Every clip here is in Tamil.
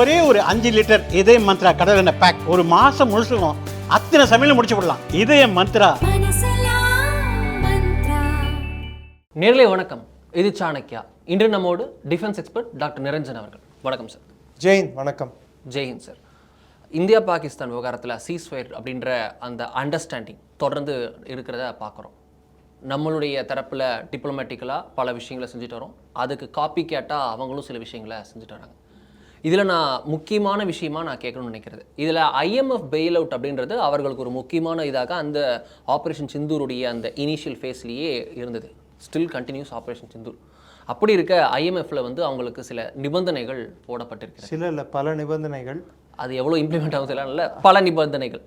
ஒரே ஒரு 5 லிட்டர் இதய மந்த்ரா கடல் எண்ணெய் பேக் ஒரு மாசம் முழுசுக்கும் அத்தனை சமையல முடிச்சு விடலாம். இதய மந்த்ரா. நேர்லே வணக்கம், இது சாணக்கியா. இன்று நம்மோடு டிஃபென்ஸ் எக்ஸ்பர்ட் டாக்டர் நிரஞ்சன் அவர்கள். வணக்கம் சார். ஜெயின். வணக்கம். ஜெயின் சார். இந்தியா பாகிஸ்தான் விவகாரத்தில் சீஸ்ஃபயர் அப்படின்ற அந்த அண்டர்ஸ்டாண்டிங் தொடர்ந்து இருக்கிறத பார்க்குறோம். நம்மளுடைய தரப்பில் டிப்ளமேட்டிக்கலாக பல விஷயங்களை செஞ்சுட்டு வரோம். அதுக்கு காப்பி கேட்டால் அவங்களும் சில விஷயங்களை செஞ்சுட்டு வராங்க. இதில் நான் முக்கியமான விஷயமா நான் கேட்கணும்னு நினைக்கிறது, இதில் ஐஎம்எஃப் பெயில் அவுட் அப்படின்றது அவர்களுக்கு ஒரு முக்கியமான இதாக அந்த ஆப்ரேஷன் சிந்தூருடைய அந்த இனிஷியல் ஃபேஸ்லேயே இருந்தது. Still continuous operation Sindoor. அப்படி இருக்க ஐஎம்எஃப்ல அவங்களுக்கு சில நிபந்தனைகள் போடப்பட்டிருக்கு. சில இல்லை, பல நிபந்தனைகள். அது எவ்வளோ இம்ப்ளிமெண்ட் ஆகும் இல்லை, பல நிபந்தனைகள்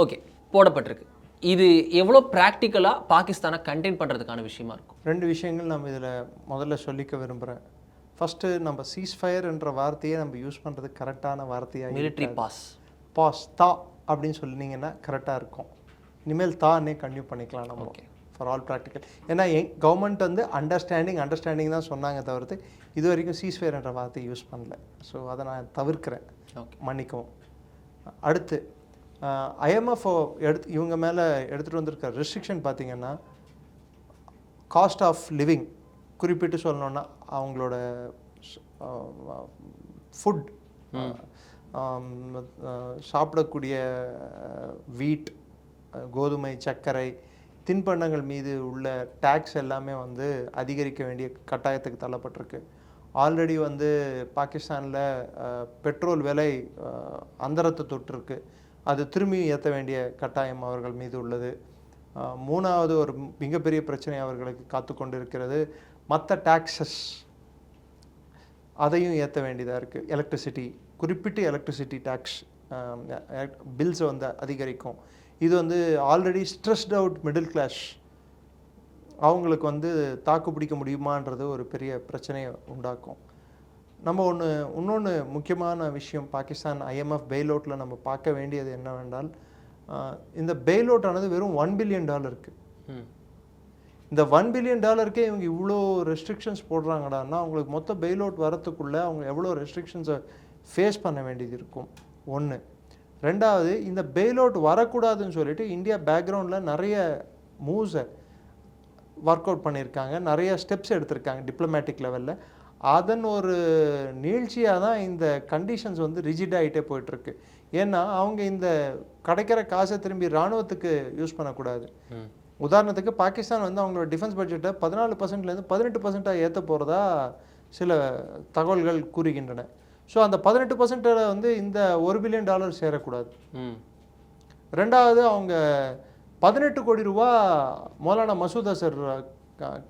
ஓகே போடப்பட்டிருக்கு. இது எவ்வளோ ப்ராக்டிக்கலாக பாகிஸ்தானை கண்டெயின் பண்ணுறதுக்கான விஷயமா இருக்கும்? ரெண்டு விஷயங்கள் நம்ம இதில் முதல்ல சொல்லிக்க விரும்புகிறேன். ஃபஸ்ட்டு, நம்ம சீஸ்ஃபயர் என்ற வார்த்தையை நம்ம யூஸ் பண்ணுறது கரெக்டான வார்த்தையாக. மிலிட்ரி பாஸ் தா அப்படின்னு சொன்னீங்கன்னா கரெக்டாக இருக்கும். இனிமேல் தானே கன்டினியூ பண்ணிக்கலாம் நம்ம. Okay, for all practical. ஏன்னா கவர்மெண்ட் அண்டர்ஸ்டாண்டிங் தான் சொன்னாங்க தவிர்த்து இது வரைக்கும் சீஸ்ஃபயர் என்ற வார்த்தையை யூஸ் பண்ணல. ஸோ அதை நான் தவிர்க்கிறேன், மன்னிக்கவும். அடுத்து, ஐஎம்எஃப் இவங்க மேலே எடுத்துகிட்டு வந்திருக்க ரெஸ்ட்ரிக்ஷன் பார்த்திங்கன்னா, காஸ்ட் ஆஃப் லிவிங் குறிப்பிட்டு சொல்லணுன்னா அவங்களோட ஃபுட், சாப்பிடக்கூடிய வீட், கோதுமை, சர்க்கரை, தின்பண்டங்கள் மீது உள்ள டேக்ஸ் எல்லாமே அதிகரிக்க வேண்டிய கட்டாயத்துக்கு தள்ளப்பட்டிருக்கு. ஆல்ரெடி பாகிஸ்தானில் பெட்ரோல் விலை அந்தரத்தை தொட்டிருக்கு. அது திரும்பி ஏற்ற வேண்டிய கட்டாயம் அவர்கள் மீது உள்ளது. மூணாவது ஒரு மிகப்பெரிய பிரச்சனை அவர்களுக்கு காத்து கொண்டு இருக்கிறது, மற்ற டேக்ஸஸ் அதையும் ஏற்ற வேண்டியதாக இருக்குது. எலக்ட்ரிசிட்டி, குறிப்பிட்டு எலக்ட்ரிசிட்டி டேக்ஸ் பில்ஸ் அதிகரிக்கும். இது already stressed out middle class அவங்களுக்கு தாக்கு பிடிக்க முடியுமான்றது ஒரு பெரிய பிரச்சனையை உண்டாக்கும். நம்ம இன்னொன்று முக்கியமான விஷயம், பாகிஸ்தான் ஐஎம்எஃப் பெயில் அவுட்டில் நம்ம பார்க்க வேண்டியது என்னவென்றால், இந்த பெயில் அவுட் ஆனது வெறும் $1 பில்லியன். இந்த $1 பில்லியன் இவங்க இவ்வளோ ரெஸ்ட்ரிக்ஷன்ஸ் போடுறாங்கடான்னா அவங்களுக்கு மொத்த பெயில் அவுட் வரத்துக்குள்ளே அவங்க எவ்வளோ ரெஸ்ட்ரிக்ஷன்ஸை ஃபேஸ் பண்ண வேண்டியது இருக்கும். ஒன்று. ரெண்டாவது, இந்த பெயில் அவுட் வரக்கூடாதுன்னு சொல்லிட்டு இந்தியா பேக்ரவுண்டில் நிறைய மூவ்ஸை ஒர்க் அவுட் பண்ணியிருக்காங்க, நிறைய ஸ்டெப்ஸ் எடுத்திருக்காங்க டிப்ளமேட்டிக் லெவலில். அதன் ஒரு நீழ்ச்சியாக தான் இந்த கண்டிஷன்ஸ் ரிஜிடாகிட்டே போயிட்டுருக்கு. ஏன்னா அவங்க இந்த கிடைக்கிற காசை திரும்பி இராணுவத்துக்கு யூஸ் பண்ணக்கூடாது. உதாரணத்துக்கு, பாகிஸ்தான் அவங்களோட டிஃபென்ஸ் பட்ஜெட்டை 14%லேருந்து 18% ஏற்ற போகிறதா சில தகவல்கள் கூறுகின்றன. ஸோ அந்த 18% இந்த $1 பில்லியன் சேரக்கூடாது. ரெண்டாவது, அவங்க 18 கோடி ரூபா மௌலானா மசூத் அசர்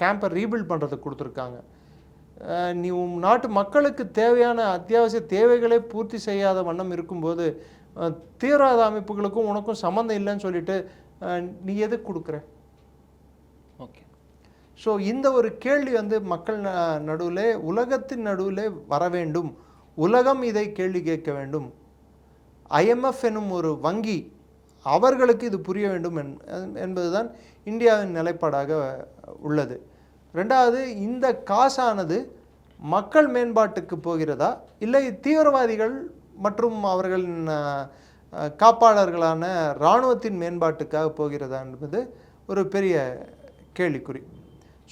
கேம்பை ரீபில்ட் பண்ணுறதுக்கு கொடுத்துருக்காங்க. நீ நாட்டு மக்களுக்கு தேவையான அத்தியாவசிய தேவைகளை பூர்த்தி செய்யாத வண்ணம் இருக்கும்போது தீவிரவாத அமைப்புகளுக்கும் உனக்கும் சம்மந்தம் இல்லைன்னு சொல்லிட்டு நீ எதுக்கு கொடுக்குற? ஓகே. ஸோ இந்த ஒரு கேள்வி மக்கள் நடுவில், உலகத்தின் நடுவில் வர வேண்டும். உலகம் இதை கேள்வி கேட்க வேண்டும். ஐஎம்எஃப் எனும் ஒரு வங்கி, அவர்களுக்கு இது புரிய வேண்டும் என்பதுதான் இந்தியாவின் நிலைப்பாடாக உள்ளது. ரெண்டாவது, இந்த காசானது மக்கள் மேம்பாட்டுக்கு போகிறதா இல்லை தீவிரவாதிகள் மற்றும் அவர்களின் காப்பாளர்களான இராணுவத்தின் மேம்பாட்டுக்காக போகிறதா என்பது ஒரு பெரிய கேள்விக்குறி.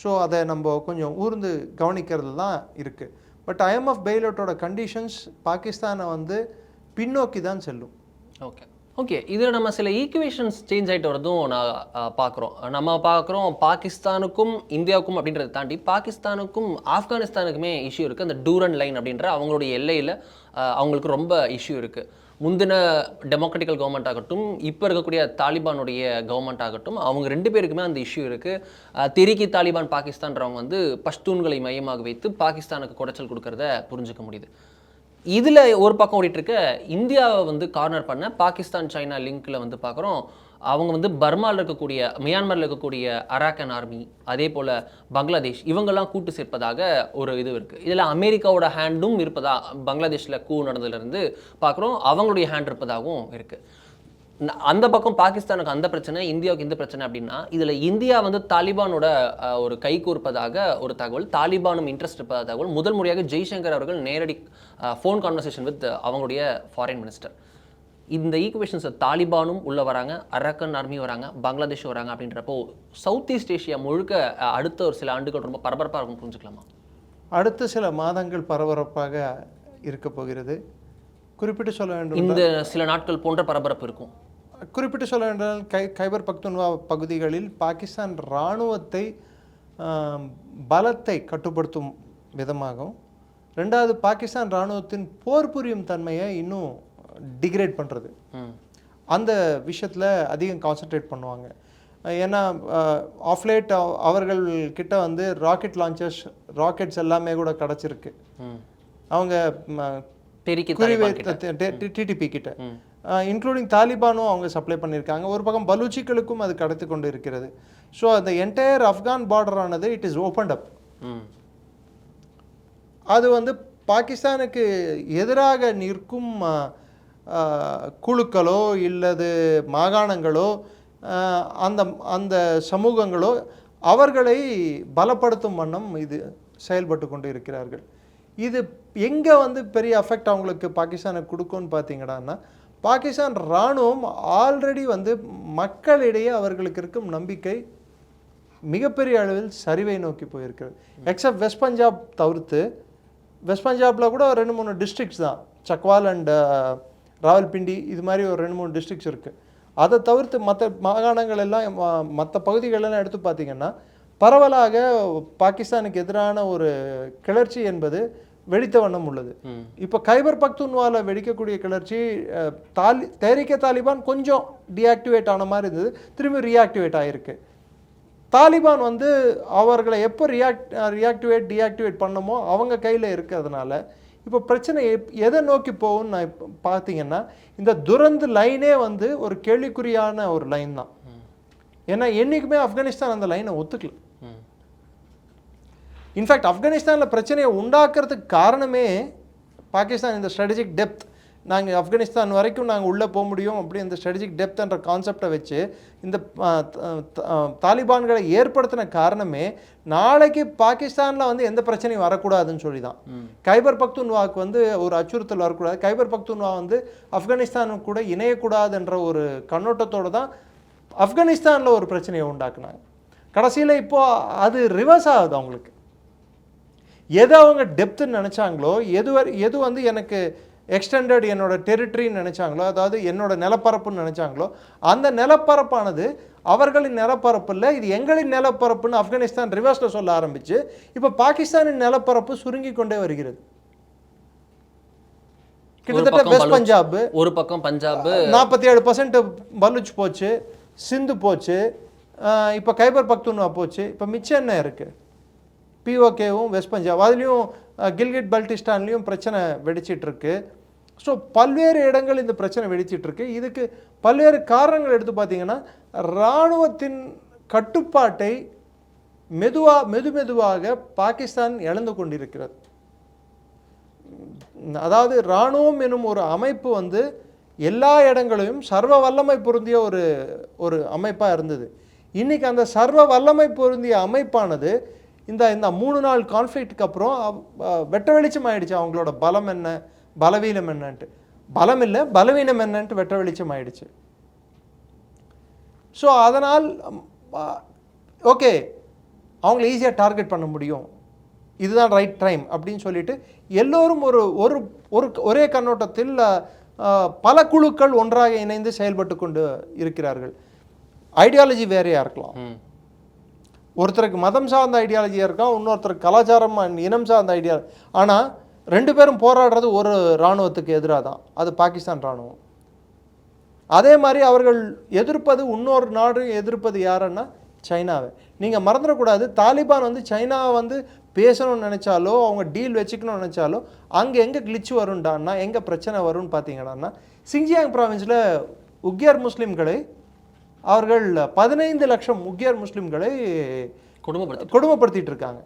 ஸோ அதை நம்ம கொஞ்சம் ஊர்ந்து கவனிக்கிறது தான் இருக்குது. பட் ஐஎம்எஃப் பெயில் அவுட்டோட கண்டிஷன்ஸ் பாகிஸ்தானை பின்னோக்கி தான் செல்லும். ஓகே, இதில் நம்ம சில ஈக்குவேஷன்ஸ் சேஞ்ச் ஆகிட்டு வரதும் நான் பார்க்குறோம். பாகிஸ்தானுக்கும் இந்தியாவுக்கும் அப்படின்றத தாண்டி பாகிஸ்தானுக்கும் ஆப்கானிஸ்தானுக்குமே இஷ்யூ இருக்குது. அந்த டூரன் லைன் அப்படின்ற அவங்களுடைய எல்லையில் அவங்களுக்கு ரொம்ப இஷ்யூ இருக்குது. முந்தின டெமோக்ராட்டிக்கல் கவர்மெண்ட் ஆகட்டும், இப்போ இருக்கக்கூடிய தாலிபானுடைய கவர்மெண்ட் ஆகட்டும், அவங்க 2 பேருக்குமே அந்த இஷ்யூ இருக்குது. தெரிக்கி தாலிபான் பாகிஸ்தான்றவங்க பஷ்தூன்களை மையமாக வைத்து பாகிஸ்தானுக்கு குடைச்சல் கொடுக்கறத புரிஞ்சுக்க முடியுது. இதில் ஒரு பக்கம் ஓடிட்டுருக்க இந்தியாவை கார்னர் பண்ண பாகிஸ்தான் சைனா லிங்க்கில் பார்க்குறோம். அவங்க பர்மாவில் இருக்கக்கூடிய, மியான்மரில் இருக்கக்கூடிய அராக்கன் ஆர்மி, அதே போல் பங்களாதேஷ், இவங்கெல்லாம் கூட்டு சேர்ப்பதாக ஒரு இது இருக்குது. இதில் அமெரிக்காவோட ஹேண்டும் இருப்பதா, பங்களாதேஷில் நடந்ததுலேருந்து பார்க்குறோம் அவங்களுடைய ஹேண்ட் இருப்பதாகவும் இருக்குது. அந்த பக்கம் பாகிஸ்தானுக்கு அந்த பிரச்சனை, இந்தியாவுக்கு இந்த பிரச்சனை அப்படின்னா, இதுல இந்தியா வந்து தாலிபானோட ஒரு கை கோர்ப்பதாக ஒரு தகவல், தாலிபானும் இன்ட்ரெஸ்ட் இருப்பதாக தகவல். முதல் முறையாக ஜெய்சங்கர் அவர்கள் நேரடி ஃபோன் கான்வர்சேஷன் வித் அவங்களுடைய ஃபாரின் மினிஸ்டர். இந்த ஈக்குவேஷன்ஸ் தாலிபானும் உள்ள வராங்க, அரக்கன் ஆர்மி வராங்க, பங்களாதேஷ் வராங்க அப்படின்றப்போ சவுத் ஈஸ்ட் ஏஷியா முழுக்க அடுத்த ஒரு சில ஆண்டுகள் ரொம்ப பரபரப்பாக இருக்கும் புரிஞ்சுக்கலாமா? அடுத்த சில மாதங்கள் பரபரப்பாக இருக்க போகிறது. குறிப்பிட்டு சொல்ல வேண்டும், இந்த சில நாட்கள் போன்ற பரபரப்பு இருக்கும். குறிப்பிட்டு சொல்ல வேண்டால் கைபர் பக்துன்வா பகுதிகளில் பாகிஸ்தான் இராணுவத்தை பலத்தை கட்டுப்படுத்தும் விதமாகவும், ரெண்டாவது பாகிஸ்தான் இராணுவத்தின் போர் புரியும் தன்மையை இன்னும் டிகிரேட் பண்ணுறது, அந்த விஷயத்தில் அதிகம் கான்சன்ட்ரேட் பண்ணுவாங்க. ஏன்னா ஆஃப்லேட் அவர்கள் கிட்ட வந்து ராக்கெட் லான்ச்சர்ஸ், ராக்கெட்ஸ் எல்லாமே கூட கிடச்சிருக்கு. அவங்க டிடிபி கிட்ட இன்க்ளூடிங் தாலிபானும் அவங்க சப்ளை பண்ணியிருக்காங்க. ஒரு பக்கம் பலூச்சிகளுக்கும் அது கடத்தி கொண்டு இருக்கிறது. ஸோ அந்த என்டையர் ஆப்கான் பார்டரானது இட் இஸ் ஓப்பன்ட் அப். அது வந்து பாகிஸ்தானுக்கு எதிராக நிற்கும் குழுக்களோ இல்லது மாகாணங்களோ அந்த அந்த சமூகங்களோ அவர்களை பலப்படுத்தும் வண்ணம் இது செயல்பட்டு கொண்டு இருக்கிறார்கள். இது எங்கே வந்து பெரிய அஃபெக்ட் அவங்களுக்கு பாகிஸ்தானுக்கு கொடுக்கும்னு பார்த்தீங்கன்னா, பாகிஸ்தான் இராணுவம் ஆல்ரெடி வந்து மக்களிடையே அவர்களுக்கு இருக்கும் நம்பிக்கை மிகப்பெரிய அளவில் சரிவை நோக்கி போயிருக்கிறது. எக்ஸப்ட் வெஸ்ட் பஞ்சாப் தவிர்த்து, வெஸ்ட் பஞ்சாபில் கூட 2-3 டிஸ்ட்ரிக்ட்ஸ் தான், சக்வால் அண்ட் ராவல்பிண்டி, இது மாதிரி ஒரு 2-3 டிஸ்ட்ரிக்ட்ஸ் இருக்குது. அதை தவிர்த்து மற்ற மாகாணங்கள் எல்லாம், மற்ற பகுதிகளெல்லாம் எடுத்து பார்த்திங்கன்னா பரவலாக பாகிஸ்தானுக்கு எதிரான ஒரு கிளர்ச்சி என்பது வெடித்த வண்ணம் உள்ளது. இப்போ கைபர் பக்துன்வால வெடிக்கக்கூடிய கிளர்ச்சி தெஹ்ரீக் தாலிபான் கொஞ்சம் டீஆக்டிவேட் ஆன மாதிரி இருந்தது, திரும்பி ரீஆக்டிவேட் ஆகிருக்கு. தாலிபான் வந்து அவர்களை எப்போ டீஆக்டிவேட் பண்ணமோ அவங்க கையில் இருக்கிறதுனால இப்போ பிரச்சனை எதை நோக்கி போகும்னு நான் இப்போ பார்த்தீங்கன்னா, இந்த துரந்து லைனே வந்து ஒரு கேள்விக்குறியான ஒரு லைன் தான். ஏன்னா என்றைக்குமே ஆப்கானிஸ்தான் அந்த லைனை ஒத்துக்கல. இன்ஃபேக்ட் ஆப்கானிஸ்தானில் பிரச்சனையை உண்டாக்குறதுக்கு காரணமே பாகிஸ்தான் இந்த ஸ்ட்ராட்டஜிக் டெப்த், நாங்கள் ஆப்கானிஸ்தான் வரைக்கும் நாங்கள் உள்ளே போக முடியும் அப்படி இந்த ஸ்ட்ராட்டஜிக் டெப்த்ன்ற கான்செப்டை வச்சு இந்த தாலிபான்களை ஏற்படுத்தின காரணமே நாளைக்கு பாகிஸ்தானில் வந்து எந்த பிரச்சனையும் வரக்கூடாதுன்னு சொல்லி தான். கைபர் பக்துன்வாவுக்கு வந்து ஒரு அச்சுறுத்தல் வரக்கூடாது, கைபர் பக்துன்வா வந்து ஆப்கானிஸ்தானுக்கு கூட இணையக்கூடாதுன்ற ஒரு கண்ணோட்டத்தோடு தான் ஆப்கானிஸ்தானில் ஒரு பிரச்சனையை உண்டாக்குனாங்க. கடைசியில் இப்போது அது ரிவர்ஸ் ஆகுது. அவங்களுக்கு எது அவங்க டெப்த்துன்னு நினச்சாங்களோ, எது வந்து எனக்கு எக்ஸ்டெண்டட் என்னோட டெரிட்டரின்னு நினச்சாங்களோ, அதாவது என்னோட நிலப்பரப்புன்னு நினச்சாங்களோ, அந்த நிலப்பரப்பானது அவர்களின் நிலப்பரப்பு இல்லை, இது எங்களின் நிலப்பரப்புன்னு ஆப்கானிஸ்தான் ரிவர்ஸில் சொல்ல ஆரம்பிச்சு இப்போ பாகிஸ்தானின் நிலப்பரப்பு சுருங்கி கொண்டே வருகிறது. கிட்டத்தட்ட வெஸ்ட் பஞ்சாப், ஒரு பக்கம் பஞ்சாப் 47% பலூச் போச்சு, சிந்து போச்சு, இப்போ கைபர் பக்துன்வா போச்சு, இப்போ மிச்சம் என்ன இருக்குது? பிஓகேவும் வெஸ்ட் பஞ்சாப், அதுலேயும் கில்கிட் பல்டிஸ்டான்லேயும் பிரச்சனை வெடிச்சிட்ருக்கு. ஸோ பல்வேறு இடங்கள் இந்த பிரச்சனை வெடிச்சிட்ருக்கு. இதுக்கு பல்வேறு காரணங்கள் எடுத்து பார்த்தீங்கன்னா, இராணுவத்தின் கட்டுப்பாட்டை மெதுவாக பாகிஸ்தான் இழந்து கொண்டிருக்கிறது. அதாவது இராணுவம் எனும் ஒரு அமைப்பு வந்து எல்லா இடங்களையும் சர்வ வல்லமை பொருந்திய ஒரு அமைப்பாக இருந்தது. இன்றைக்கி அந்த சர்வ வல்லமை பொருந்திய அமைப்பானது இந்த 3 நாள் கான்ஃப்ளிக்ட்டுக்கு அப்புறம் வெட்ட வெளிச்சம் ஆயிடுச்சு. அவங்களோட பலம் என்ன, பலவீனம் என்னன்ட்டு, பலம் இல்லை பலவீனம் என்னன்ட்டு வெட்ட வெளிச்சம் ஆயிடுச்சு. ஸோ அதனால் ஓகே, அவங்கள ஈஸியாக டார்கெட் பண்ண முடியும், இதுதான் ரைட் டைம் அப்படின்னு சொல்லிட்டு எல்லோரும் ஒரே கண்ணோட்டத்தில் பல குழுக்கள் ஒன்றாக இணைந்து செயல்பட்டு கொண்டு இருக்கிறார்கள். ஐடியாலஜி வேறையாக இருக்கலாம், ஒருத்தருக்கு மதம் சார்ந்த ஐடியாலஜியாக இருக்கலாம், இன்னொருத்தருக்கு கலாச்சாரம் இனம் சார்ந்த ஐடியாலஜி. ஆனால் 2 பேரும் போராடுறது ஒரு இராணுவத்துக்கு எதிராக தான், அது பாகிஸ்தான் இராணுவம். அதே மாதிரி அவர்கள் எதிர்ப்பது, இன்னொரு நாடு எதிர்ப்பது யாருன்னா சைனாவை. நீங்கள் மறந்துடக்கூடாது, தாலிபான் வந்து சைனாவை வந்து பேசணும்னு நினச்சாலோ அவங்க டீல் வச்சுக்கணும்னு நினச்சாலோ அங்கே எங்கே கிளிச்சு வரும்டான்னா, எங்கே பிரச்சனை வரும்னு பார்த்தீங்கன்னா, சிங்ஜியாங் ப்ராவின்ஸில் உக்யர் முஸ்லீம்களை அவர்கள் 15 லட்சம் உக்யர் முஸ்லீம்களை கொடுமைப்படுத்திட்டு இருக்காங்க.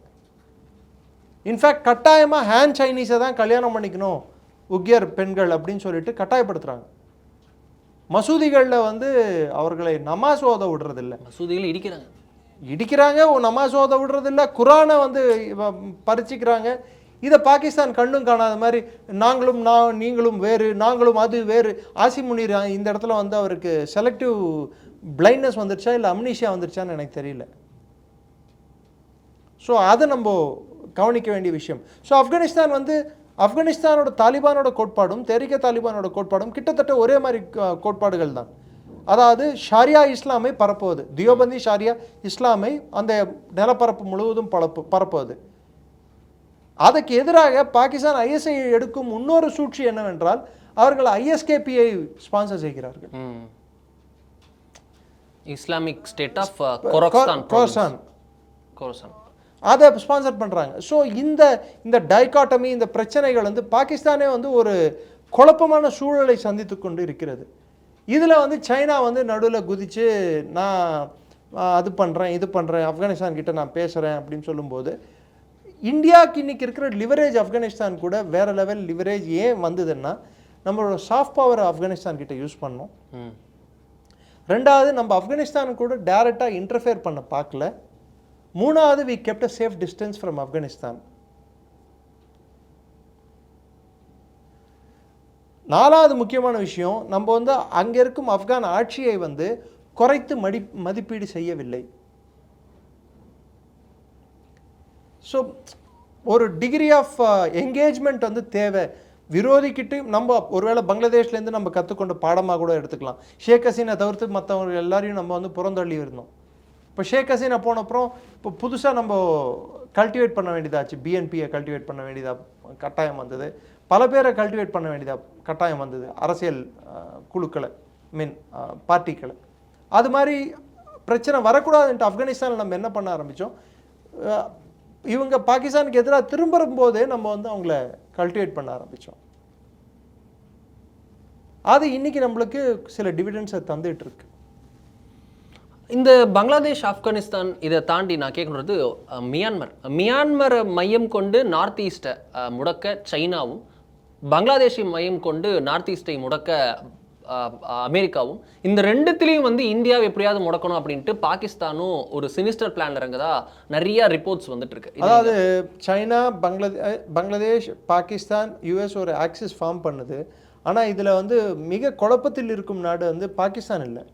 இன்ஃபேக்ட் கட்டாயமாக ஹேண்ட் சைனீஸை தான் கல்யாணம் பண்ணிக்கணும் உக்யர் பெண்கள் அப்படின்னு சொல்லிட்டு கட்டாயப்படுத்துகிறாங்க. மசூதிகளில் வந்து அவர்களை நமாஸ் ஓத விடுறதில்ல, மசூதிகள் இடிக்கிறாங்க. இடிக்கிறாங்க, நமாஸ் ஓத விடுறதில்ல, குரானை வந்து பறிச்சுக்கிறாங்க. இதை பாகிஸ்தான் கண்ணும் காணாத மாதிரி நாங்களும் நீங்களும் வேறு, நாங்களும் அது வேறு. ஆசிம் முனீர் இந்த இடத்துல வந்து அவருக்கு செலக்டிவ் பிளைண்ட்னஸ் வந்துருச்சா இல்லை அம்னீஷியா வந்துருச்சான்னு எனக்கு தெரியல. ஸோ அதை நம்ம கவனிக்க வேண்டிய விஷயம். ஸோ ஆப்கானிஸ்தான் வந்து ஆப்கானிஸ்தானோட தாலிபானோட கோட்பாடும் தெஹ்ரீக் தாலிபானோட கோட்பாடும் கிட்டத்தட்ட ஒரே மாதிரி கோட்பாடுகள் தான். அதாவது ஷாரியா இஸ்லாமை பரப்புவது, தியோபந்தி ஷாரியா இஸ்லாமை அந்த நிலப்பரப்பு முழுவதும் பரப்புவது. அதுக்கு எதிராக பாகிஸ்தான் ஐஎஸ்ஐ எடுக்கும் இன்னொரு சூழ்ச்சி என்னவென்றால் அவர்கள் ஐஎஸ்கேபியை ஸ்பான்சர் செய்கிறார்கள். இஸ்லாமிக் ஸ்டேட் ஆஃப் கோரசான் அதை ஸ்பான்சர் பண்ணுறாங்க. ஸோ இந்த டைகாட்டமி, இந்த பிரச்சனைகள் வந்து பாகிஸ்தானே வந்து ஒரு குழப்பமான சூழலை சந்தித்து கொண்டு இருக்கிறது. இதில் வந்து சைனா வந்து நடுவில் குதித்து நான் அது பண்ணுறேன் இது பண்ணுறேன், ஆப்கானிஸ்தான் கிட்ட நான் பேசுகிறேன் அப்படின்னு சொல்லும்போது இந்தியாவுக்கு இன்றைக்கி இருக்கிற லிவரேஜ் ஆப்கானிஸ்தான் கூட வேறு லெவல் லிவரேஜ் ஏன் வந்ததுன்னா நம்மளோட சாஃப்ட் பவர் ஆப்கானிஸ்தான் கிட்ட யூஸ் பண்ணோம். ரெண்டாவது நம்ம ஆப்கானிஸ்தான் கூட டைரெக்டாக இன்டர்ஃபியர் பண்ண பார்க்கல. மூணாவது we kept a safe distance from Afghanistan. நாலாவது முக்கியமான விஷயம், நம்ம வந்து அங்கே இருக்கும் ஆப்கான் ஆட்சியை வந்து குறைத்து மதிப்பீடு செய்யவில்லை. ஸோ ஒரு டிகிரி ஆஃப் என்கேஜ்மெண்ட் வந்து தேவை. விரோதிக்கிட்டு நம்ம ஒருவேளை பங்களாதேஷ்லேருந்து நம்ம கற்றுக்கொண்ட பாடமாக கூட எடுத்துக்கலாம். ஷேக் ஹசீனை தவிர்த்து மற்றவங்க எல்லாரையும் நம்ம வந்து புறந்தள்ளி இருந்தோம். இப்போ ஷேக் ஹசீனா போனப்புறம் இப்போ புதுசாக நம்ம கல்டிவேட் பண்ண வேண்டியதாச்சு. பிஎன்பியை கல்டிவேட் பண்ண வேண்டியதாக கட்டாயம் வந்தது. பல பேரை கல்டிவேட் பண்ண வேண்டியதாக கட்டாயம் வந்தது, அரசியல் குழுக்களை, பார்ட்டிகளை. அது மாதிரி பிரச்சனை வரக்கூடாதுன்ட்டு ஆப்கானிஸ்தானில் நம்ம என்ன பண்ண ஆரம்பித்தோம், இவங்க பாகிஸ்தானுக்கு எதிராக திரும்பும் போதே நம்ம வந்து அவங்கள கல்டிவேட் பண்ண ஆரம்பித்தோம். அது இன்னைக்கு நம்மளுக்கு சில டிவிடெண்ட்ஸை தந்துட்டு இருக்கு. இந்த பங்களாதேஷ், ஆப்கானிஸ்தான் இதை தாண்டி நான் கேட்கறது மியான்மரை மையம் கொண்டு நார்த் ஈஸ்ட்டை முடக்க சைனாவும், பங்களாதேஷை மையம் கொண்டு நார்த் ஈஸ்ட்டை முடக்க அமெரிக்காவும், இந்த ரெண்டுத்திலையும் வந்து இந்தியாவை எப்படியாவது முடக்கணும் அப்படின்ட்டு பாகிஸ்தானும் ஒரு சினிஸ்டர் பிளான்ல இறங்குதா நிறைய ரிப்போர்ட்ஸ் வந்துட்டு இருக்கு. அதாவது சைனா, பங்களாதேஷ், பாகிஸ்தான், யூஎஸ் ஒரு ஆக்சிஸ் ஃபார்ம் பண்ணுது. ஆனால் இதில் வந்து மிக குழப்பத்தில் இருக்கும் நாடு வந்து பாகிஸ்தான் இல்லை,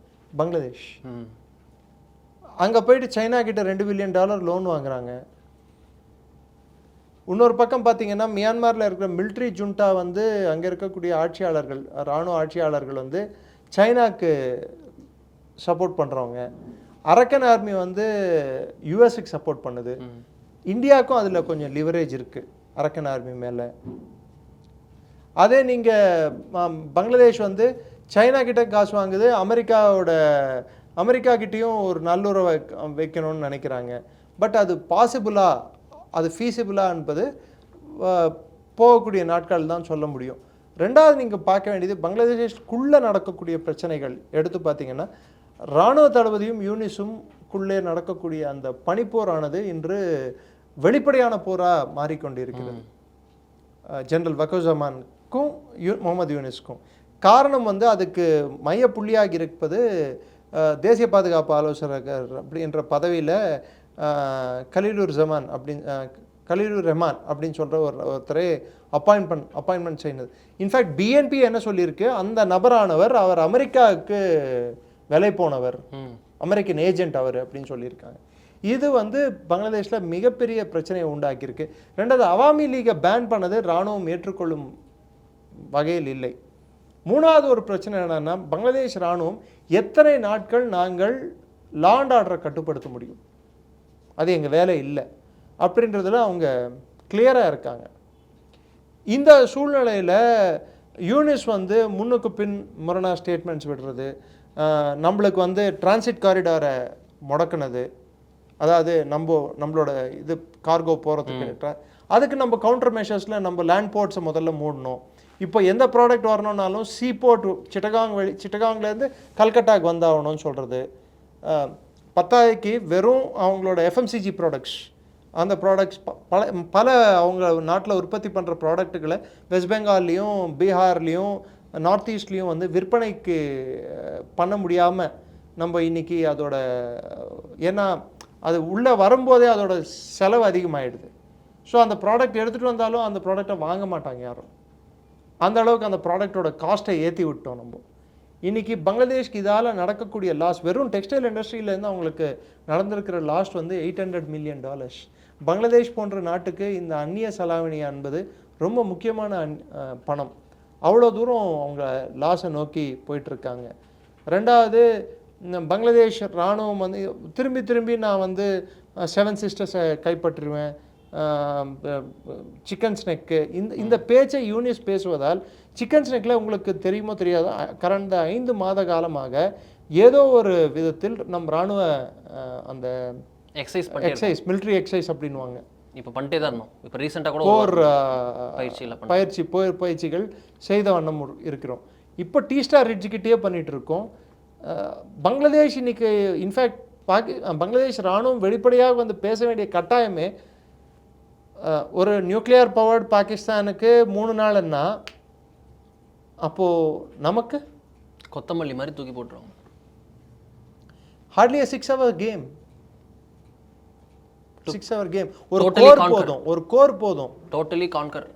பங்களாதேஷ். அங்கே போயிட்டு சைனா கிட்ட $2 பில்லியன் லோன் வாங்குறாங்க. இன்னொரு பக்கம் பார்த்தீங்கன்னா மியான்மரில் இருக்கிற மிலிட்ரி ஜுண்டா வந்து அங்கே இருக்கக்கூடிய ஆட்சியாளர்கள், இராணுவ ஆட்சியாளர்கள் வந்து சைனாக்கு சப்போர்ட் பண்ணுறவங்க. அரக்கன் ஆர்மி வந்து யூஎஸ்க்கு சப்போர்ட் பண்ணுது. இந்தியாவுக்கும் அதில் கொஞ்சம் லிவரேஜ் இருக்குது அரக்கன் ஆர்மி மேலே. அதே நீங்கள் பங்களாதேஷ் வந்து சைனா கிட்ட காசு வாங்குது, அமெரிக்கா கிட்டேயும் ஒரு நல்லுறவை வைக்கணும்னு நினைக்கிறாங்க. பட் அது பாசிபிளா, அது ஃபீஸிபிளா என்பது போகக்கூடிய நாட்கள் தான் சொல்ல முடியும். ரெண்டாவது நீங்கள் பார்க்க வேண்டியது பங்களாதேஷ்குள்ளே நடக்கக்கூடிய பிரச்சனைகள் எடுத்து பார்த்தீங்கன்னா, இராணுவ தளபதியும் யூனிஸும்குள்ளே நடக்கக்கூடிய அந்த பனிப்போரானது இன்று வெளிப்படையான போராக மாறிக்கொண்டிருக்கிறது. ஜெனரல் வக்கோசமானுக்கும் முகமது யூனிஸ்க்கும். காரணம் வந்து அதுக்கு மைய புள்ளியாக இருப்பது தேசிய பாதுகாப்பு ஆலோசகர் அப்படின்ற பதவியில் கலீலுர் ரஹ்மான் அப்படின்னு சொல்கிற ஒருத்தரை அப்பாயின்மெண்ட் செய்யணும். இன்ஃபேக்ட் பிஎன்பி என்ன சொல்லியிருக்கு, அந்த நபரானவர் அவர் அமெரிக்காவுக்கு வேலை போனவர், அமெரிக்கன் ஏஜென்ட் அவர் அப்படின்னு சொல்லியிருக்காங்க. இது வந்து பங்களாதேஷில் மிகப்பெரிய பிரச்சனையை உண்டாக்கியிருக்கு. ரெண்டாவது, அவாமி லீகை பேன் பண்ணது இராணுவம் ஏற்றுக்கொள்ளும் வகையில் இல்லை. மூணாவது ஒரு பிரச்சனை என்னன்னா, பங்களாதேஷ் இராணுவம் எத்தனை நாட்கள் நாங்கள் லா அண்ட் ஆர்டரை கட்டுப்படுத்த முடியும், அது எங்கள் வேலை இல்லை அப்படின்றதுல அவங்க கிளியராக இருக்காங்க. இந்த சூழ்நிலையில் யூனிஸ் வந்து முன்னுக்கு பின் முரணா ஸ்டேட்மெண்ட்ஸ் விடுறது, நம்மளுக்கு வந்து டிரான்சிட் காரிடாரை முடக்கினது, அதாவது நம்மளோட இது கார்கோ போகிறதுக்கு, அதுக்கு நம்ம கவுண்டர் மெஷர்ஸில் நம்ம லேண்ட் போர்ட்ஸை முதல்ல மூடணும். இப்போ எந்த ப்ராடக்ட் வரணுன்னாலும் சி போர்ட் சிட்டகாங்லேருந்து கல்கட்டாக்கு வந்தாகணும்னு சொல்கிறது. பத்தாயிக்கு வெறும் அவங்களோட எஃப்எம்சிஜி ப்ராடக்ட்ஸ், அந்த ப்ராடக்ட்ஸ் பல அவங்க நாட்டில் உற்பத்தி பண்ணுற ப்ராடக்ட்டுகளை வெஸ்ட் பெங்கால்லையும் பீகார்லேயும் நார்த் ஈஸ்ட்லேயும் வந்து விற்பனைக்கு பண்ண முடியாமல் நம்ம இன்னைக்கு அதோட ஏன்னா அது உள்ளே வரும்போதே அதோட செலவு அதிகமாகிடுது. ஸோ அந்த ப்ராடக்ட் எடுத்துகிட்டு வந்தாலும் அந்த ப்ராடக்டை வாங்க மாட்டாங்க யாரும். அந்த அளவுக்கு அந்த ப்ராடக்டோட காஸ்ட்டை ஏற்றி விட்டோம் நம்ம. இன்றைக்கி பங்களாதேஷ்க்கு இதால் நடக்கக்கூடிய லாஸ் வெறும் டெக்ஸ்டைல் இண்டஸ்ட்ரியிலேருந்து அவங்களுக்கு நடந்திருக்கிற லாஸ் வந்து $800 மில்லியன். பங்களாதேஷ் போன்ற நாட்டுக்கு இந்த அந்நிய செலாவணி என்பது ரொம்ப முக்கியமான பணம். அவ்வளோ தூரம் அவங்க லாஸை நோக்கி போயிட்டுருக்காங்க. ரெண்டாவது, பங்களாதேஷ் இராணுவம் வந்து திரும்பி நான் வந்து 7 சிஸ்டர்ஸை கைப்பற்றுவேன், சிக்கன் ஸ்னெக்கு, இந்த பேச்சை யூனிஸ் பேசுவதால் சிக்கன் ஸ்னெக்கில் உங்களுக்கு தெரியுமோ தெரியாதோ கடந்த 5 மாத காலமாக ஏதோ ஒரு விதத்தில் நம் இராணுவ அந்த எக்ஸைஸ் மிலிட்ரி எக்ஸைஸ் அப்படின்வாங்க, இப்போ பண்ணிட்டே தான் இருந்தோம். இப்போ ரீசெண்டாக கூட போர் பயிற்சிகள் செய்த வண்ணம் இருக்கிறோம். இப்போ டீஸ்டார் ரிட்ஜுக்கிட்டே பண்ணிட்டு இருக்கோம். பங்களாதேஷ் இன்னைக்கு இன்ஃபேக்ட் பங்களாதேஷ் இராணுவம் வெளிப்படையாக வந்து பேச வேண்டிய கட்டாயமே, ஒரு நியூக்ளியர் பவர்டு பாகிஸ்தானுக்கு 3 நாள்னா அப்போது நமக்கு கொத்தமல்லி மாதிரி தூக்கி போட்டுருவாங்க. Hardly 6 hour game, 6 hour game. ஒரு கோர் போதும் டோட்டலி கான்கர்.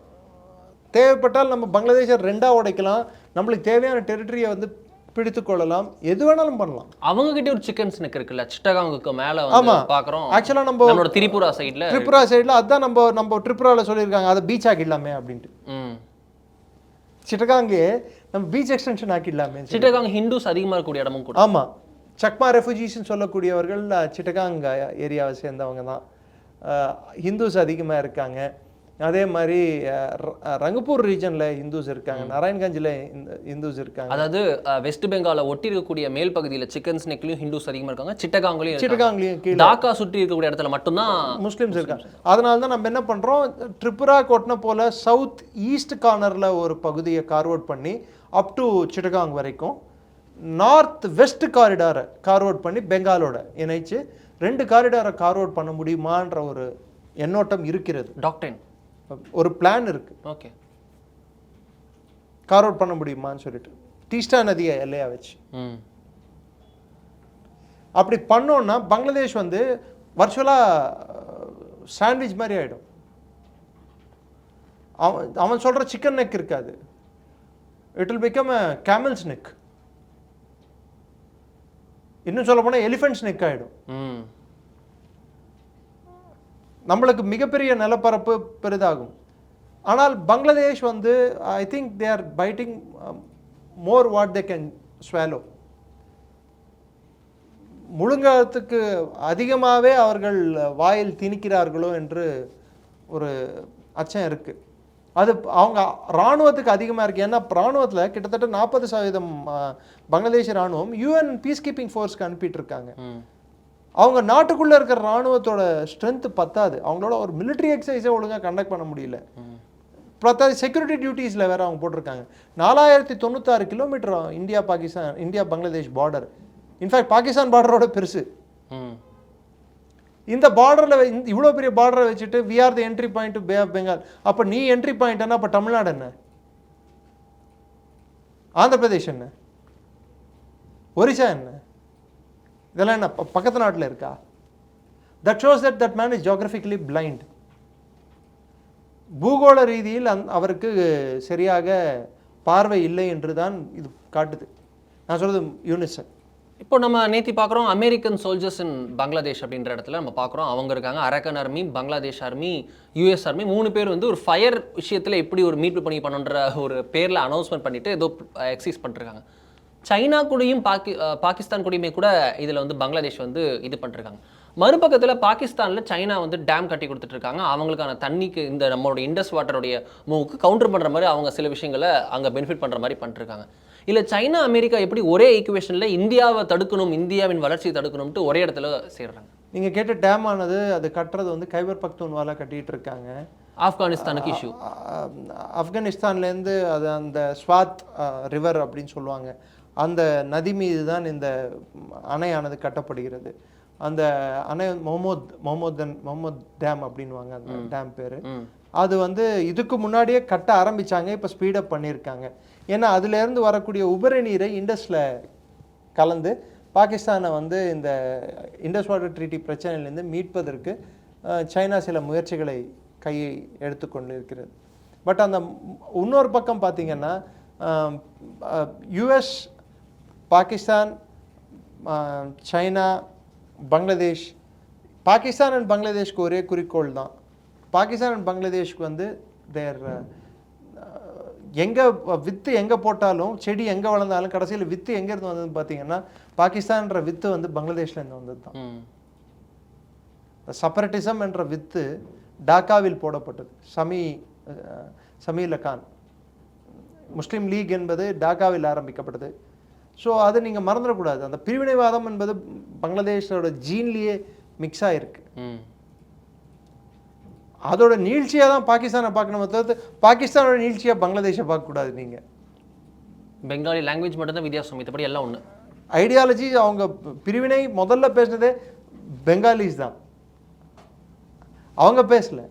தேவைப்பட்டால் நம்ம பங்களாதேஷை 2ஆக உடைக்கலாம், நம்மளுக்கு தேவையான டெரிட்டரியை வந்து பிடித்து கொள்ளலாம், எது வேணாலும் பண்ணலாம். அவங்க கிட்ட ஒரு சிக்கன் ஸ்னெக் இருக்குல்ல, சிட்டகாங்குக்கு மேல வந்து பாக்குறோம். ஆக்சுவலா நம்மளோட திரிபுரா சைடுல அதான் நம்ம திரிபுரால சொல்லியிருக்காங்க, அதை பீச் ஆக்கிடலாமே அப்படின்ட்டு. சிட்டகாங்கே நம்ம பீச் எக்ஸ்டென்ஷன் ஆக்கிடலாமே. சிட்டகாங் ஹிந்துஸ் அதிகமா இருக்கக்கூடிய இடமும் கூட. ஆமா, சக்மா ரெஃப்யூஜிஸ்ன்னு சொல்லக்கூடியவர்கள் சிட்டகாங் ஏரியாவை சேர்ந்தவங்க தான். ஹிந்துஸ் அதிகமாக இருக்காங்க. அதே மாதிரி ரங்கப்பூர் ரீஜனில் ஹிந்துஸ் இருக்காங்க, நாராயண்கஞ்சில் ஹிந்துஸ் இருக்காங்க. அதாவது வெஸ்ட் பெங்காலை ஒட்டி இருக்கக்கூடிய மேல் பகுதியில் சிக்கன் ஸ்னெக்லையும் ஹிந்துஸ் அதிகமாக இருக்காங்க, சிட்டகாங்லையும் கீழே டாக்கா சுற்றி இருக்கக்கூடிய இடத்துல மட்டும்தான் முஸ்லீம்ஸ் இருக்காங்க. அதனால தான் நம்ம என்ன பண்ணுறோம், திரிபுரா கொட்டின போல் சவுத் ஈஸ்ட் கார்னரில் ஒரு பகுதியை கார்வர்ட் பண்ணி அப் டு சிட்டகாங் வரைக்கும் நார்த் வெஸ்ட் காரிடாரை கார்வர்ட் பண்ணி பெங்காலோட இணைச்சு 2 காரிடாரை கார்வர்ட் பண்ண முடியுமான்ற ஒரு எண்ணோட்டம் இருக்கிறது. டாக்டர் ஒரு பிளான் இருக்கு. ஓகே, கார்வர்ட் பண்ண முடியுமான்னு சொல்லிட்டு டீஸ்டா நதியை எல்லையா வச்சு அப்படி பண்ணோம்னா பங்களாதேஷ் வந்து வர்ச்சுவலா சாண்ட்விச் மாதிரி ஆயிடும். அவன் சொல்ற சிக்கன் நெக் இருக்காது, it will become a camel's neck. இன்னும் சொல்ல போனா எலிஃபென்ட்ஸ் நெக் ஆயிடும். நம்மளுக்கு மிகப்பெரிய நிலப்பரப்பு பெரிதாகும். ஆனால் பங்களாதேஷ் வந்து I think they are biting more what they can swallow. முழுங்கிறதுக்கு அதிகமாகவே அவர்கள் வாயில் திணிக்கிறார்களோ என்று ஒரு அச்சம் இருக்குது. அது அவங்க இராணுவத்துக்கு அதிகமாக இருக்குது. ஏன்னா இராணுவத்தில் கிட்டத்தட்ட 40% பங்களாதேஷ் இராணுவம் யூஎன் பீஸ் கீப்பிங் ஃபோர்ஸ்க்கு அனுப்பிட்டு இருக்காங்க. அவங்க நாட்டுக்குள்ளே இருக்கிற இராணுவத்தோட ஸ்ட்ரென்த்து பத்தாது, அவங்களோட ஒரு மிலிட்ரி எக்ஸசைஸை ஒழுங்காக கண்டக்ட் பண்ண முடியல. பத்தாவது செக்யூரிட்டி டியூட்டிஸில் வேறு அவங்க போட்டிருக்காங்க. 4096 kilometre India Bangladesh border. In fact Pakistan பார்டரோட பெருசு. இந்த பார்டரில் இவ்வளோ பெரிய பார்டரை வச்சுட்டு we are the entry point to Bay of Bengal. அப்போ நீ என்ட்ரி பாயிண்ட்னா அப்போ தமிழ்நாடு என்ன, ஆந்திர பிரதேஷ் என்ன, ஒரிசா என்ன, இதெல்லாம் என்ன பக்கத்து நாட்டில் இருக்கா? That shows that man is geographically blind. பூகோள ரீதியில் அவருக்கு சரியாக பார்வை இல்லை என்று தான் இது காட்டுது. நான் சொல்றது யூனிசெஃப். இப்போ நம்ம நேத்தி பார்க்குறோம் அமெரிக்கன் சோல்ஜர்ஸ் இன் பங்களாதேஷ் அப்படின்ற இடத்துல நம்ம பார்க்குறோம். அவங்க இருக்காங்க, அரக்கன் army, Bangladesh army, US army, 3 பேர் வந்து ஒரு ஃபயர் விஷயத்தில் எப்படி ஒரு மீட்பு பண்ணி பண்ணுன்ற ஒரு பேரில் அனௌன்ஸ்மெண்ட் பண்ணிட்டு ஏதோ எக்ஸைஸ் பண்ணிருக்காங்க. சைனா கூடயும் பாகிஸ்தான் கூடயுமே கூட இதில் வந்து பங்களாதேஷ் வந்து இது பண்ணிருக்காங்க. மறுபக்கத்தில் பாகிஸ்தானில் சைனா வந்து டேம் கட்டி கொடுத்துட்டு இருக்காங்க. அவங்களுக்கான தண்ணிக்கு இந்த நம்மளோட இண்டஸ் வாட்டருடைய மூவுக்கு கவுண்டர் பண்ணுற மாதிரி அவங்க சில விஷயங்களை அங்கே பெனிஃபிட் பண்ணுற மாதிரி பண்ணிருக்காங்க. இல்லை சைனா அமெரிக்கா எப்படி ஒரே ஈக்குவேஷனில் இந்தியாவை தடுக்கணும், இந்தியாவின் வளர்ச்சியை தடுக்கணும்ட்டு ஒரே இடத்துல சேர்றாங்க? நீங்கள் கேட்ட டேம் ஆனது அது கட்டுறது வந்து கைபர் பக்தூன்வாலா கட்டிகிட்டு இருக்காங்க. ஆப்கானிஸ்தானுக்கு இஷ்யூ. ஆப்கானிஸ்தான்லேருந்து அது அந்த ஸ்வாத் ரிவர் அப்படின்னு சொல்லுவாங்க, அந்த நதி மீது தான் இந்த அணையானது கட்டப்படுகிறது. அந்த அணை முகமது டேம் அப்படின்வாங்க, அந்த டேம் பேர். அது வந்து இதுக்கு முன்னாடியே கட்ட ஆரம்பித்தாங்க, இப்போ ஸ்பீடப் பண்ணியிருக்காங்க. ஏன்னா அதுலேருந்து வரக்கூடிய உபரி நீரை இண்டஸில் கலந்து பாகிஸ்தானை வந்து இந்த இண்டஸ் வாட்டர் ட்ரீட்டி பிரச்சனையிலேருந்து மீட்பதற்கு சைனா சில முயற்சிகளை கையை எடுத்துக்கொண்டு இருக்கிறது. பட் அந்த இன்னொரு பக்கம் பார்த்திங்கன்னா US, Pakistan, China, Bangladesh, Pakistan and பங்களாதேஷ்க்கு ஒரே குறிக்கோள் தான். பாகிஸ்தான் அண்ட் பங்களாதேஷ்க்கு வந்து தேர் எங்கே வித்து எங்கே போட்டாலும் செடி எங்கே வளர்ந்தாலும் கடைசியில் வித்து எங்கேருந்து வந்ததுன்னு பார்த்தீங்கன்னா பாகிஸ்தான்ற வித்து வந்து பங்களாதேஷ்லேருந்து வந்தது தான். செப்பரேட்டிசம் என்ற வித்து டாக்காவில் போடப்பட்டது. சமீல கான் முஸ்லீம் லீக் என்பது டாக்காவில் ஆரம்பிக்கப்பட்டது. ஸோ அதை நீங்கள் மறந்துடக்கூடாது. அந்த பிரிவினைவாதம் என்பது பங்களாதேஷோட ஜீன்லேயே மிக்ஸ் ஆகிருக்கு. அதோட நீழ்ச்சியாக தான் பாகிஸ்தானை பார்க்கணும், தவிர்த்து பாகிஸ்தானோட நீழ்ச்சியாக பங்களாதேஷை பார்க்கக்கூடாது. நீங்கள் பெங்காலி லாங்குவேஜ் மட்டும்தான் வித்தியாசம், மற்றபடி எல்லாம் ஒன்று. ஐடியாலஜி அவங்க பிரிவினை முதல்ல பேசுனதே பெங்காலிஸ் தான், அவங்க பேசல.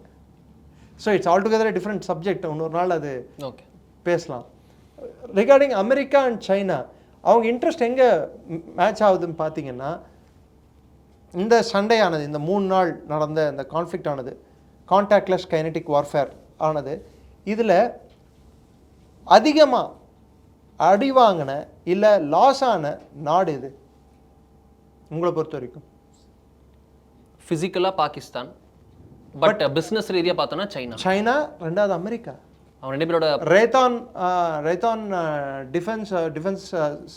So it's all together different subject. இன்னொரு நாள் அது ஓகே பேசலாம். ரிகார்டிங் அமெரிக்கா அண்ட் சைனா, அவங்க இன்ட்ரெஸ்ட் எங்கே மேட்ச் ஆகுதுன்னு பார்த்தீங்கன்னா, இந்த சண்டையானது, இந்த 3 நாள் நடந்த இந்த கான்ஃப்ளிக்ட் ஆனது, கான்டாக்ட்லெஸ் கைனடிக் வார்ஃபேர் ஆனது, இதில் அதிகமாக அடி வாங்கின இல்லை லாஸ் ஆன நாடு இது உங்களை பொறுத்த வரைக்கும்? ஃபிசிக்கலாக பாகிஸ்தான், பட் பிஸ்னஸ் ரீதியாக பார்த்தோன்னா சைனா, ரெண்டாவது அமெரிக்கா. அவன் 2 பேரோட ரேதான் டிஃபென்ஸ்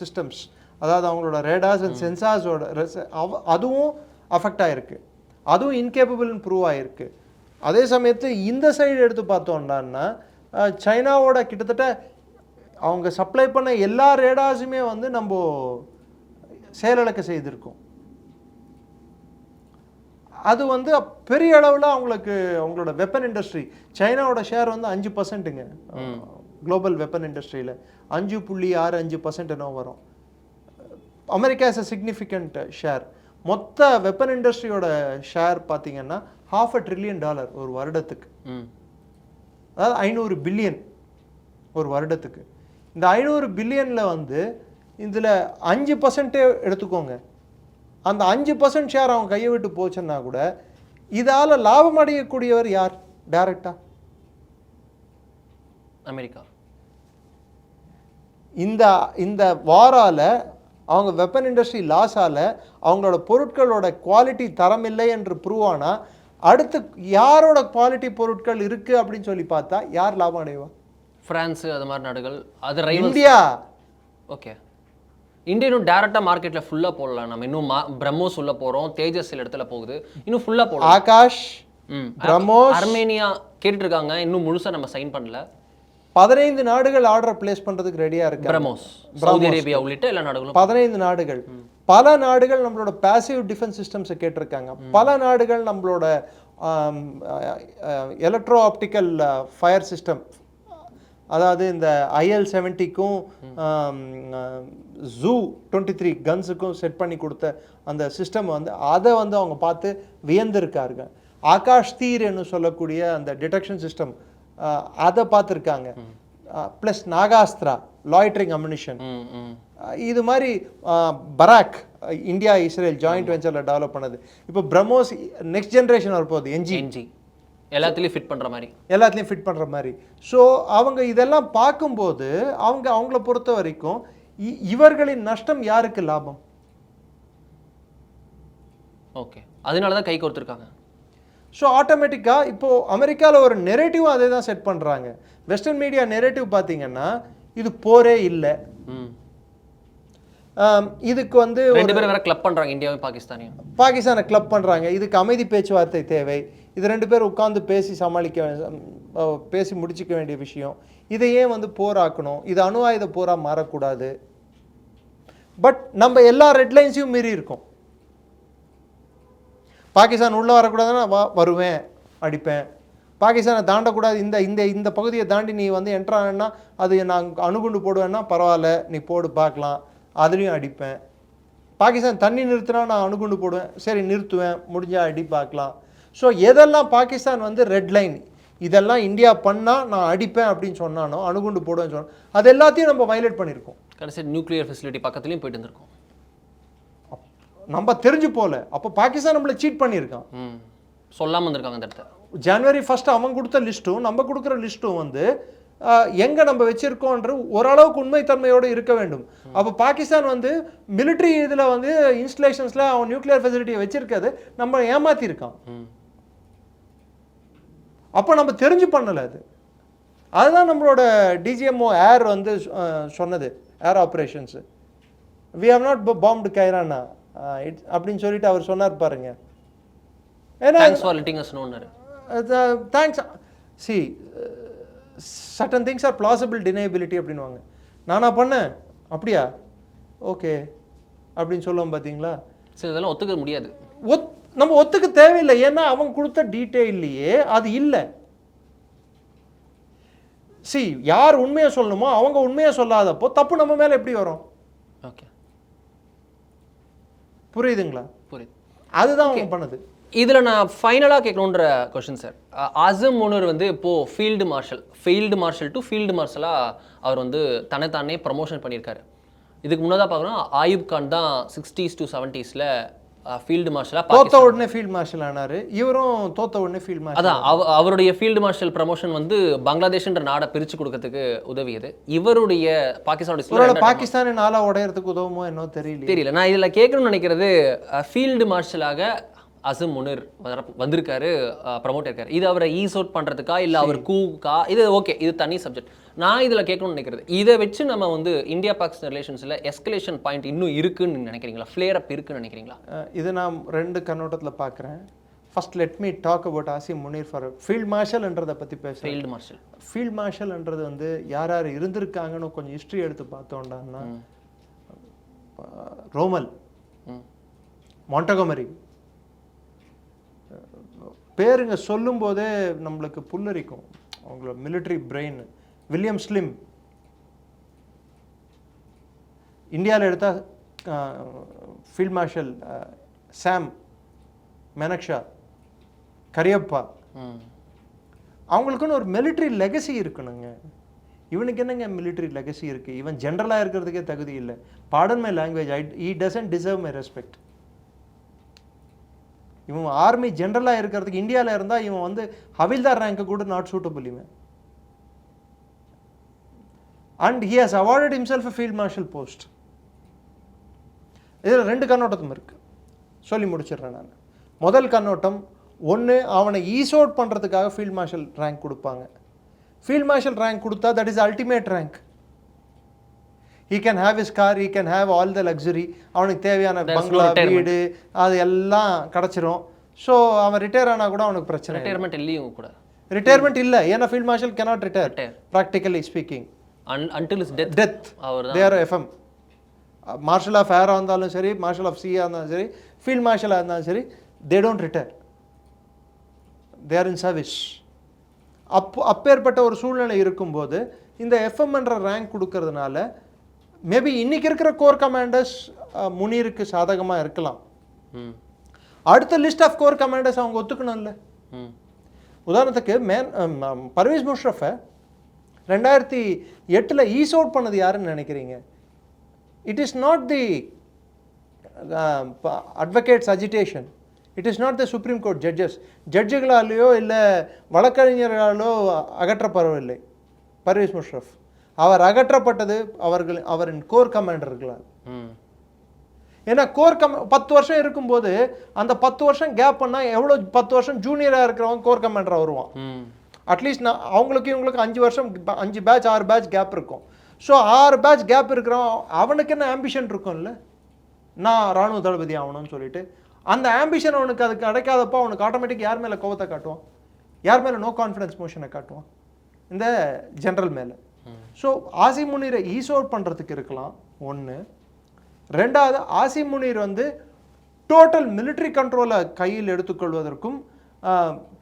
சிஸ்டம்ஸ், அதாவது அவங்களோட ரேடார்ஸ் அண்ட் சென்சார்ஸோட அதுவும் அஃபெக்ட் ஆகிருக்கு, அதுவும் இன்கேப்பபிள்னு ப்ரூவ் ஆகிருக்கு. அதே சமயத்து இந்த சைடு எடுத்து பார்த்தோம்னா சைனாவோட கிட்டத்தட்ட அவங்க சப்ளை பண்ண எல்லா ரேடார்ஸுமே வந்து நம்ம செயலிழக்க செய்திருக்கோம். அது வந்து பெரிய அளவில் அவங்களுக்கு அவங்களோட வெப்பன் இண்டஸ்ட்ரி, சைனாவோட ஷேர் வந்து 5%ங்க குளோபல் வெப்பன் இண்டஸ்ட்ரியில் 5.65% என்ன வரும். America is a significant share. மொத்த வெப்பன் இண்டஸ்ட்ரியோட ஷேர் பார்த்தீங்கன்னா $500 billion ஒரு வருடத்துக்கு, அதாவது 500 பில்லியன் ஒரு வருடத்துக்கு. இந்த 500 பில்லியனில் வந்து இதில் 5% எடுத்துக்கோங்க, அந்த 5% ஷேர் அவங்க கையை விட்டு போச்சுன்னா கூட இதால் லாபம் அடையக்கூடியவர் யார்? டைரக்டா அமெரிக்கா. இந்த வாரால அவங்க வெப்பன் இண்டஸ்ட்ரி லாஸால் அவங்களோட பொருட்களோட குவாலிட்டி தரம் இல்லை என்று ப்ரூவ் ஆனால் அடுத்து யாரோட குவாலிட்டி பொருட்கள் இருக்குது அப்படின்னு சொல்லி பார்த்தா யார் லாபம் அடைவா? ஃப்ரான்ஸு, அது மாதிரி நாடுகள். அது இந்தியா. ஓகே, இந்தியா இன்னும் டேரெக்டாக மார்க்கெட்டில் ஃபுல்லாக போடலாம். நம்ம இன்னும் பிரம்மோஸ் உள்ள போகிறோம், தேஜஸ் சில இடத்துல போகுது, இன்னும் ஃபுல்லாக போடலாம். ஆகாஷ், பிரம்மோஸ், அர்மேனியா கேட்டுருக்காங்க, இன்னும் முழுசாக நம்ம சைன் பண்ணல. 15 நாடுகள் ஆர்டர் பிளேஸ் பண்ணுறதுக்கு ரெடியாக இருக்கு. பிரம்மோஸ், சவுதி அரேபியா உள்ளிட்ட எல்லா நாடுகளும் 15 நாடுகள். பல நாடுகள் நம்மளோட பேசிவ் டிஃபென்ஸ் சிஸ்டம்ஸை கேட்டிருக்காங்க. பல நாடுகள் நம்மளோட எலக்ட்ரோ ஆப்டிக்கல் ஃபயர் சிஸ்டம், அதாவது இந்த IL-70க்கும் ZU-23 கன்ஸுக்கும் செட் பண்ணி கொடுத்த அந்த சிஸ்டம் வந்து அதை வந்து அவங்க பார்த்து வியந்திருக்காருங்க. ஆகாஷ் தீர்னு சொல்லக்கூடிய அந்த டிடெக்ஷன் சிஸ்டம் அதை பார்த்துருக்காங்க. ப்ளஸ் நாகாஸ்திரா லாய்ட்ரிங் அம்யூனிஷன், இது மாதிரி பராக் இந்தியா இஸ்ரேல் ஜாயிண்ட் வெஞ்சரில் டெவலப் பண்ணது. இப்போ பிரம்மோஸ் நெக்ஸ்ட் ஜென்ரேஷன் வரப்போகுது, என்ஜி எல்லாத்துலேயும் ஃபிட் பண்ணுற மாதிரி. ஸோ அவங்க இதெல்லாம் பார்க்கும்போது அவங்கள பொறுத்த வரைக்கும் இவர்களின் நஷ்டம் யாருக்கு லாபம்? ஓகே, அதனால தான் கை கோர்த்துருக்காங்க. ஸோ ஆட்டோமேட்டிக்காக இப்போது அமெரிக்காவில் ஒரு நெரேட்டிவும் அதே தான் செட் பண்ணுறாங்க. வெஸ்டர்ன் மீடியா நெரேட்டிவ் பார்த்தீங்கன்னா இது போரே இல்லை, இதுக்கு வந்து 2 பேரும் வேற கிளப் பண்ணுறாங்க, இந்தியாவும் பாகிஸ்தானை கிளப் பண்ணுறாங்க. இதுக்கு அமைதி பேச்சுவார்த்தை தேவை, இது 2 பேர் உட்காந்து பேசி முடிச்சிக்க வேண்டிய விஷயம். இதையே வந்து போராக்கணும், இது அணு ஆயுத போராக மாறக்கூடாது. பட் நம்ம எல்லா ரெட்லைன்ஸையும் மீறி இருக்கோம். பாகிஸ்தான் உள்ளே வரக்கூடாதுன்னா வருவேன், அடிப்பேன். பாகிஸ்தானை தாண்டக்கூடாது, இந்த பகுதியை தாண்டி நீ வந்து என்ட்ரானா அது நான் அணுகுண்டு போடுவேன்னா பரவாயில்ல, நீ போடு பார்க்கலாம், அதுலேயும் அடிப்பேன். பாகிஸ்தான் தண்ணி நிறுத்தினா நான் அணுகுண்டு போடுவேன், சரி நிறுத்துவேன், முடிஞ்சால் அடி பார்க்கலாம். ஸோ எதெல்லாம் பாகிஸ்தான் வந்து ரெட் லைன், இதெல்லாம் இந்தியா பண்ணால் நான் அடிப்பேன் அப்படின்னு சொன்னானோ, அணுகுண்டு போடுவேன்னு சொன்னோம், அது எல்லாத்தையும் நம்ம வயலேட் பண்ணியிருக்கோம். கடைசி நியூக்ளியர் ஃபெசிலிட்டி பக்கத்துலேயும் போயிட்டு இருந்திருக்கோம். நம்ம தெரிஞ்சு போல. அப்போ பாகிஸ்தான் நம்மளை சீட் பண்ணியிருக்கான். சொல்லாமல் வந்திருக்காங்க அந்த இடத்த. ஜனவரி 1 அவன் கொடுத்த லிஸ்ட்டும் நம்ம கொடுக்குற லிஸ்ட்டும் வந்து எங்கே நம்ம வச்சிருக்கோன்ற ஓரளவுக்கு உண்மைத்தன்மையோடு இருக்க வேண்டும். அப்போ பாகிஸ்தான் வந்து மிலிட்ரி இதில் வந்து இன்ஸ்டலேஷன்ஸில் அவன் நியூக்ளியர் ஃபெசிலிட்டியை வச்சிருக்காது, நம்ம ஏமாத்திருக்கான். அப்போ நம்ம தெரிஞ்சு பண்ணலை. அதுதான் நம்மளோட டிஜிஎம்ஓ ஏர் வந்து சொன்னது, air operations. We have not bombed Kirana அப்படின்னு சொல்லிட்டு அவர் சொன்னார் பாருங்க. ஏன்னா thanks. See certain things are plausible deniability அப்படின்வாங்க. நானா பண்ணேன் அப்படியா, ஓகே அப்படின்னு சொல்லுவோம் பார்த்தீங்களா. சரி, இதெல்லாம் ஒத்துக்க முடியாது. நம்ம ஒத்துக்க தேவையில்லை. ஏன்னா அவங்க கொடுத்த டீட்டெயில்லையே அது இல்லை. சி யார் உண்மையை சொல்லணுமோ அவங்க உண்மையை சொல்லாதப்போ தப்பு நம்ம மேலே எப்படி வரும்? ஓகே, புரியுதுங்களா? புரியுது. அதுதான் அவங்க பண்ணது. இதில் நான் ஃபைனலாக கேட்கணுன்ற கொஷின் சார், அசம் முனிர் வந்து இப்போது ஃபீல்டு மார்ஷல் டு ஃபீல்டு மார்ஷலாக அவர் வந்து தன்னைத்தானே ப்ரமோஷன் பண்ணியிருக்காரு. இதுக்கு முன்னதாக பார்க்குறோம் ஆயூப் கான் தான் 60s to 70s ஃபீல்டு மார்ஷலாக தோத்த உடனே ஃபீல்டு மார்ஷல் ஆனார். இவரும் தோத்த உடனே ஃபீல்டு மார்ஷல். அதான் அவருடைய ஃபீல்டு மார்ஷல் ப்ரமோஷன் வந்து பங்களாதேஷ்ன்ற நாடை பிரித்து கொடுக்கறதுக்கு உதவியது. இவருடைய பாகிஸ்தானி நாளா உடையறதுக்கு உதவுமோ என்னோ தெரியல. நான் இதில் கேட்கணும்னு நினைக்கிறது, ஃபீல்டு மார்ஷலாக அசம் முனிர் வந்திருக்காரு, ப்ரமோட் இருக்காரு. இது அவரை ஈஸ் அவுட் பண்ணுறதுக்கா இல்லை அவர் கூக்கா? இது ஓகே, இது தனி சப்ஜெக்ட். நான் இதில் கேட்கணும்னு நினைக்கிறது, இதை வச்சு நம்ம வந்து இந்தியா பாகிஸ்தான் ரிலேஷன்ஸில் எஸ்கலேஷன் பாயிண்ட் இன்னும் இருக்குன்னு நினைக்கிறீங்களா? ஃப்ளேர் அப் இருக்குன்னு நினைக்கிறீங்களா? இது நான் 2 கண்ணோட்டத்தில் பார்க்குறேன். First let me talk about Asim Munir for field மார்ஷல்ன்றதை பற்றி பேசுகிறேன். ஃபீல்ட் மார்ஷல்ன்றது வந்து யார் யார் இருந்திருக்காங்கன்னு கொஞ்சம் ஹிஸ்ட்ரி எடுத்து பார்த்தோம்டான்னா, ரோமல், மாண்டகோமரி பேருங்க சொல்லும் போதே நம்மளுக்கு புல்லரிக்கும். அவங்களோட மிலிட்ரி பிரெயின். வில்லியம் ஸ்லிம், இந்தியாவில் எடுத்தால் ஃபீல்ட் மார்ஷல் சாம் மெனக்ஷா, கரியப்பா, அவங்களுக்குன்னு ஒரு மிலிட்ரி லெகசி இருக்கணுங்க. இவனுக்கு என்னங்க மிலிட்ரி லெகசி இருக்குது? இவன் ஜென்ரலாக இருக்கிறதுக்கே தகுதி இல்லை. Pardon my language, he doesn't deserve my respect. இவன் ஆர்மி ஜென்ரலாக இருக்கிறதுக்கு இந்தியாவில் இருந்தால் இவன் வந்து ஹவில்தார் ரேங்க்கு கூட நாட் சூட்டபிள் இவன். And he has awarded himself a field marshal post. இதில் 2 கண்ணோட்டமும் இருக்குது, சொல்லி முடிச்சிடுறேன் நான். முதல் கண்ணோட்டம், ஒன்று அவனை ஈஸ் அவுட் பண்ணுறதுக்காக ஃபீல்ட் மார்ஷல் ரேங்க் கொடுப்பாங்க. ஃபீல்ட் மார்ஷல் ரேங்க் கொடுத்தா that is ultimate rank. he can have his car, he can have all the luxury. அவனுக்கு தேவையான பங்களா, வீடு அது எல்லாம் கிடச்சிரும். ஸோ அவன் ரிட்டையர் ஆனால் கூட அவனுக்கு பிரச்சனை. ரிட்டையர்மெண்ட் இல்லையும் கூட, ரிட்டையர்மெண்ட் இல்லை. ஏன்னா field marshal cannot retire practically speaking until his death. they are FM. Marshal of ஏராக இருந்தாலும் சரி, மார்ஷல் ஆஃப் சியாக இருந்தாலும் சரி, ஃபீல்ட் மார்ஷலாக இருந்தாலும் சரி, they don't retire, they are in service. அப்பேற்பட்ட ஒரு சூழ்நிலை இருக்கும்போது இந்த எஃப்எம்ன்ற ரேங்க் கொடுக்கறதுனால மேபி இன்னைக்கு இருக்கிற கோர் கமாண்டர்ஸ் முனீருக்கு சாதகமாக இருக்கலாம். அடுத்த லிஸ்ட் ஆஃப் கோர் கமாண்டர்ஸ் அவங்க ஒத்துக்கணும்ல. உதாரணத்துக்கு பர்வேஸ் முஷரஃபை 2008 ஈஸ் அவுட் பண்ணது யாருன்னு நினைக்கிறீங்க? It is not the advocates agitation, it is not the supreme court ஜட்ஜுகளாலேயோ இல்லை வழக்கறிஞர்களாலோ அகற்றப்படவில்லை பர்வேஸ் முஷரஃப். அவர் அகற்றப்பட்டது அவரின் கோர் கமாண்டர்களால். ஏன்னா கோர் 10 வருஷம் இருக்கும்போது அந்த 10 வருஷம் கேப் பண்ணால் எவ்வளோ 10 வருஷம் ஜூனியராக இருக்கிறவங்க கோர் கமாண்டராக வருவான். அட்லீஸ்ட் நான் அவங்களுக்கு இவங்களுக்கு 5 வருஷம் 5 பேட்ச் 6 பேட்ச் கேப் இருக்கும். ஸோ 6 பேட்ச் கேப் இருக்கிறவன் அவனுக்கு என்ன ஆம்பிஷன் இருக்கும்ல, நான் இராணுவ தளபதி ஆகணும்னு சொல்லிட்டு. அந்த ஆம்பிஷன் அவனுக்கு அதுக்கு கிடைக்காதப்போ அவனுக்கு ஆட்டோமேட்டிக் யார் மேலே கோவத்தை காட்டுவான்? யார் மேலே நோ கான்ஃபிடன்ஸ் மோஷனை காட்டுவான்? இந்த ஜென்ரல் மேலே. ஸோ ஆசிம் முனீரை ஈஸ் அவுட் பண்ணுறதுக்கு இருக்கலாம் ஒன்று. ரெண்டாவது, ஆசிம் முனீர் வந்து டோட்டல் மிலிட்ரி கண்ட்ரோலை கையில் எடுத்துக்கொள்வதற்கும்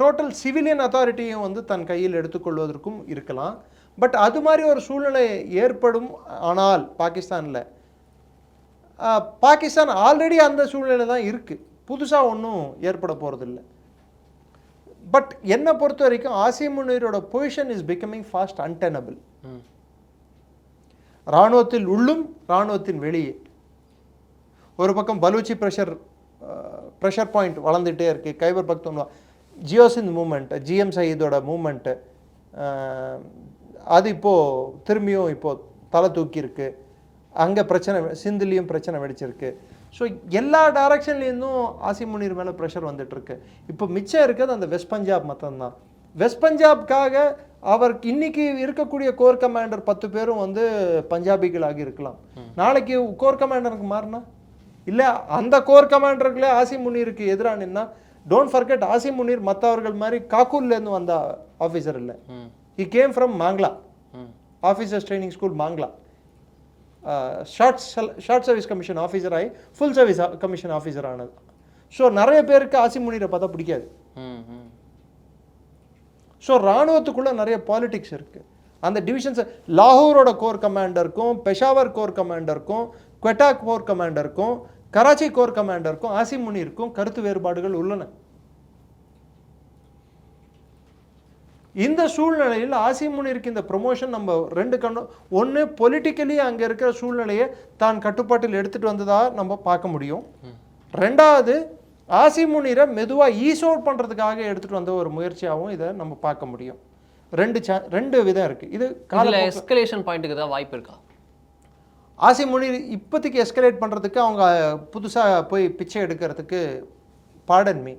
டோட்டல் சிவிலியன் அத்தாரிட்டியும் வந்து தன் கையில் எடுத்துக்கொள்வதற்கும் இருக்கலாம். பட் அது மாதிரி ஒரு சூழ்நிலை ஏற்படும் ஆனால் பாகிஸ்தான் ஆல்ரெடி அந்த சூழ்நிலை தான் இருக்குது, புதுசாக ஒன்றும் ஏற்பட போகிறதில்ல. பட் என்னை பொறுத்த வரைக்கும் ஆசிம் முனீரோட position is becoming fast untenable. இராணுவத்தில் உள்ளும் இராணுவத்தின் வெளியே. ஒரு பக்கம் பலூச்சி ப்ரெஷர் பாயிண்ட் வளர்ந்துகிட்டே இருக்குது. கைபர் பக்துன்வா, ஜியோசிந்த் மூமெண்ட்டு, ஜிஎம் சயீதோட மூமெண்ட்டு, அது இப்போது திரும்பியும் இப்போது தலை தூக்கியிருக்கு. அங்கே பிரச்சனை, சிந்துலேயும் பிரச்சனை வெடிச்சிருக்கு. ஸோ எல்லா டைரக்ஷன்லேருந்தும் ஆசிம் முனீர் மேலே ப்ரெஷர் வந்துட்டுருக்கு. இப்போ மிச்சம் இருக்கிறது அந்த வெஸ்ட் பஞ்சாப் மட்டும்தான். வெஸ்ட் பஞ்சாப்காக அவருக்கு இன்னைக்கு இருக்கக்கூடிய கோர் கமாண்டர் 10 பேரும் வந்து பஞ்சாபிகளாகி இருக்கலாம். நாளைக்கு கோர் கமாண்டருக்கு மாறினா இல்லை அந்த கோர் கமாண்டருக்குள்ளே ஆசிம் முனீருக்கு எதிராக நின்னா, டோன்ட் ஃபர்கெட் ஆசிம் முனீர் மற்றவர்கள் மாதிரி காக்கூர்லேருந்து வந்த ஆஃபீஸர் இல்லை. He came from Mangla, officers training school Mangla. Short service commission officer ஆகி ஃபுல் சர்வீஸ் கமிஷன் ஆஃபீஸர் ஆனது. ஸோ நிறைய பேருக்கு ஆசிம் முனீரை பார்த்தா பிடிக்காது. ஸோ இராணுவத்துக்குள்ளே நிறைய பாலிடிக்ஸ் இருக்குது. அந்த டிவிஷன்ஸ் லாகூரோட கோர் கமாண்டருக்கும், பெஷாவர் கோர் கமாண்டருக்கும், குவெட்டா கோர் கமாண்டருக்கும், கராச்சி கோர் கமாண்டருக்கும் ஆசிம் முனீருக்கும் கருத்து வேறுபாடுகள் உள்ளன. இந்த சூழ்நிலையில் ஆசிம் முனீருக்கு இந்த ப்ரொமோஷன் நம்ம ரெண்டு ஒன்று பொலிட்டிக்கலி அங்கே இருக்கிற சூழ்நிலையை தான் கட்டுப்பாட்டில் எடுத்துகிட்டு வந்ததாக நம்ம பார்க்க முடியும். ரெண்டாவது ஆசிம் முனீரை மெதுவாக ஈஸ் அவுட் பண்ணுறதுக்காக எடுத்துகிட்டு வந்த ஒரு முயற்சியாகவும் இதை நம்ம பார்க்க முடியும். ரெண்டு விதம் இருக்குது. இது எஸ்கலேஷன் பாயிண்ட்டுக்கு தான் வாய்ப்பு இருக்கா? ஆசிம் முனீர் இப்போதைக்கு எஸ்கலேட் பண்ணுறதுக்கு அவங்க புதுசாக போய் பிச்சை எடுக்கிறதுக்கு பாடன்மி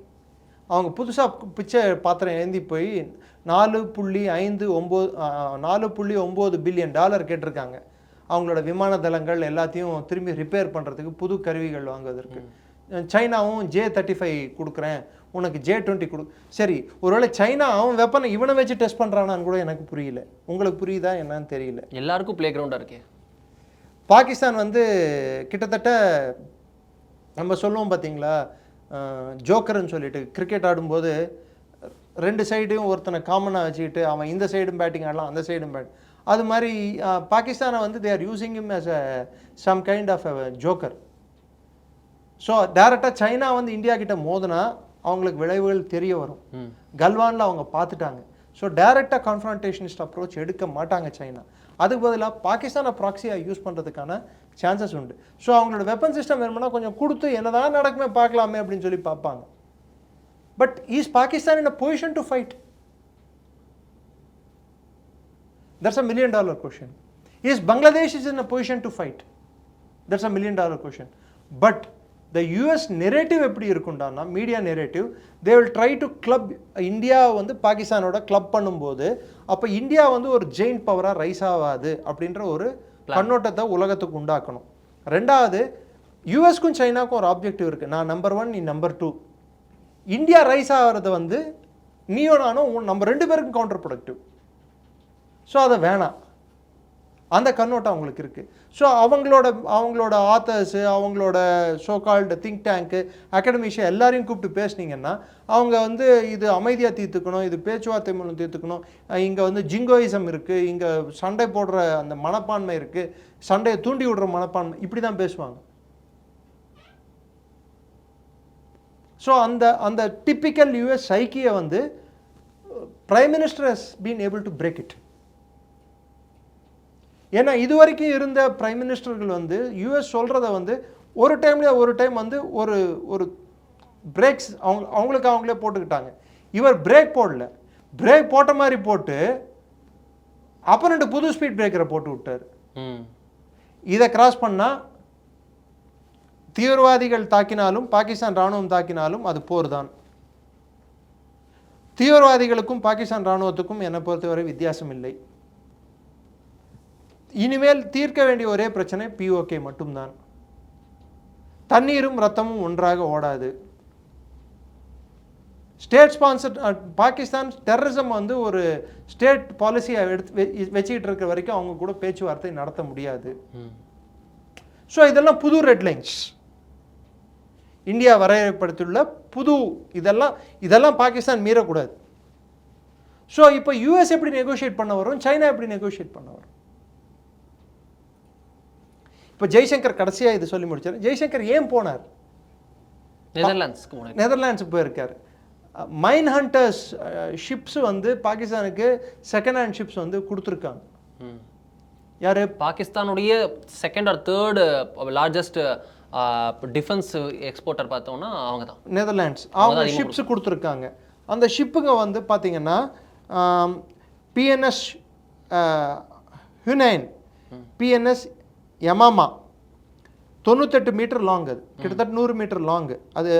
அவங்க புதுசாக பிச்சை பாத்திரம் ஏந்தி போய் $4.9 பில்லியன் கேட்டிருக்காங்க. அவங்களோட விமான தளங்கள் எல்லாத்தையும் திரும்பி ரிப்பேர் பண்ணுறதுக்கு புது கருவிகள் வாங்குவதற்கு. சைனாவும் J-35 கொடுக்குறேன், உனக்கு J-20 கொடு. சரி, ஒருவேளை சைனா அவன் வெப்பனை இவனை வச்சு டெஸ்ட் பண்ணுறானான்னு கூட எனக்கு புரியல. உங்களுக்கு புரியுதா என்னன்னு தெரியல. எல்லாருக்கும் பிளே கிரவுண்டாக இருக்கே. பாகிஸ்தான் வந்து கிட்டத்தட்ட நம்ம சொல்லுவோம் பார்த்தீங்களா, ஜோக்கர்னு சொல்லிட்டு கிரிக்கெட் ஆடும்போது 2 சைடையும் ஒருத்தனை காமனாக வச்சுக்கிட்டு அவன் இந்த சைடும் பேட்டிங் ஆடலாம், அந்த சைடும் அது மாதிரி பாகிஸ்தானை வந்து they are using him as a some kind of a joker. So டைரெக்டாக சைனா வந்து இந்தியா கிட்ட மோதினா அவங்களுக்கு விளைவுகள் தெரிய வரும். கல்வானில் அவங்க பார்த்துட்டாங்க. ஸோ டைரெக்டாக கான்ஃபரன்டேஷனிஸ்ட் அப்ரோச் எடுக்க மாட்டாங்க சைனா. அதுக்கு பதிலாக பாகிஸ்தானை ப்ராக்சியாக யூஸ் பண்ணுறதுக்கான சான்சஸ் உண்டு. ஸோ அவங்களோட வெப்பன் சிஸ்டம் வேணும்னா கொஞ்சம் கொடுத்து என்னதான் நடக்குமே பார்க்கலாமே அப்படின்னு சொல்லி பார்ப்பாங்க. But is Pakistan in a position to fight? That's a $1 million question. Is Bangladesh is in a position to fight? That's a $1 million question. But the US narrative எப்படி இருக்கும்டானா, media narrative, they will try to club India வந்து பாகிஸ்தானோட கிளப் பண்ணும்போது அப்போ இந்தியா வந்து ஒரு ஜெயின்ட் பவராக ரைஸ் ஆகாது அப்படின்ற ஒரு கண்ணோட்டத்தை உலகத்துக்கு உண்டாக்கணும். ரெண்டாவது, யூஎஸ்க்கும் சைனாக்கும் ஒரு ஆப்ஜெக்டிவ் இருக்குது. நான் நம்பர் 1, நீ நம்பர் 2. இந்தியா ரைஸ் ஆகிறது வந்து நீயோ நானும் நம்ம 2 பேருக்கும் கவுண்டர் ப்ரொடக்டிவ். ஸோ அதை வேணாம், அந்த கண்ணோட்டம் அவங்களுக்கு இருக்குது. ஸோ அவங்களோட ஆத்தர்ஸு, அவங்களோட சோகால்டு திங்க் டேங்க்கு, அகாடமிஷியா எல்லாரையும் கூப்பிட்டு பேசுனீங்கன்னா அவங்க வந்து இது அமைதியாக தீர்த்துக்கணும், இது பேச்சுவார்த்தை மூலம் தீர்த்துக்கணும், இங்கே வந்து ஜிங்கோயிசம் இருக்குது, இங்கே சண்டை போடுற அந்த மனப்பான்மை இருக்குது, சண்டையை தூண்டி விடுற மனப்பான்மை, இப்படி தான் பேசுவாங்க. ஸோ அந்த டிப்பிக்கல் யூஎஸ் சைக்கியை வந்து prime minister has been able to break it. ஏன்னா இது வரைக்கும் இருந்த பிரைம் மினிஸ்டர்கள் வந்து யூஎஸ் சொல்கிறத வந்து ஒரு டைம் வந்து ஒரு பிரேக்ஸ் அவங்களுக்கு அவங்களே போட்டுக்கிட்டாங்க. இவர் பிரேக் போடல, பிரேக் போட்ட மாதிரி போட்டு அப்போ 2 புது ஸ்பீட் பிரேக்கரை போட்டு விட்டார். இதை கிராஸ் பண்ணால் தீவிரவாதிகள் தாக்கினாலும் பாகிஸ்தான் இராணுவம் தாக்கினாலும் அது போர் தான். தீவிரவாதிகளுக்கும் பாகிஸ்தான் இராணுவத்துக்கும் என்னை பொறுத்தவரை வித்தியாசம் இல்லை. இனிமேல் தீர்க்க வேண்டிய ஒரே பிரச்சனை POK மட்டும்தான். தண்ணீரும் ரத்தமும் ஒன்றாக ஓடாது. ஸ்டேட் ஸ்பான்சர் பாகிஸ்தான் டெரரிசம் வந்து ஒரு ஸ்டேட் பாலிசியை வச்சுக்கிட்டு இருக்கிற வரைக்கும் அவங்க கூட பேச்சுவார்த்தை நடத்த முடியாது. ஸோ இதெல்லாம் புது ரெட்லைன்ஸ் இந்தியா வரையறுப்படுத்தியுள்ள புது இதெல்லாம் பாகிஸ்தான் மீறக்கூடாது. ஸோ இப்போ யூஎஸ் எப்படி நெகோஷியேட் பண்ண வரும், சைனா எப்படி நெகோஷியேட் பண்ண வரும்? இப்போ ஜெய்சங்கர் கடைசியாக இது சொல்லி முடிச்சார். ஜெய்சங்கர் ஏன் போனார்? நெதர்லாண்ட்ஸுக்கு போயிருக்காரு. மைன் ஹண்டர்ஸ் ஷிப்ஸ் வந்து பாகிஸ்தானுக்கு செகண்ட் ஹேண்ட் ஷிப்ஸ் வந்து கொடுத்துருக்காங்க. யாரு? பாகிஸ்தானுடைய second or third largest defence exporter பார்த்தோம்னா அவங்க தான், நெதர்லாண்ட்ஸ். அவங்க ஷிப்ஸ் கொடுத்துருக்காங்க. அந்த ஷிப்புங்க வந்து பார்த்தீங்கன்னா PNS Hunain, PNS Yamama, 98 metre long, அது கிட்டத்தட்ட 100 மீட்டர் லாங். அது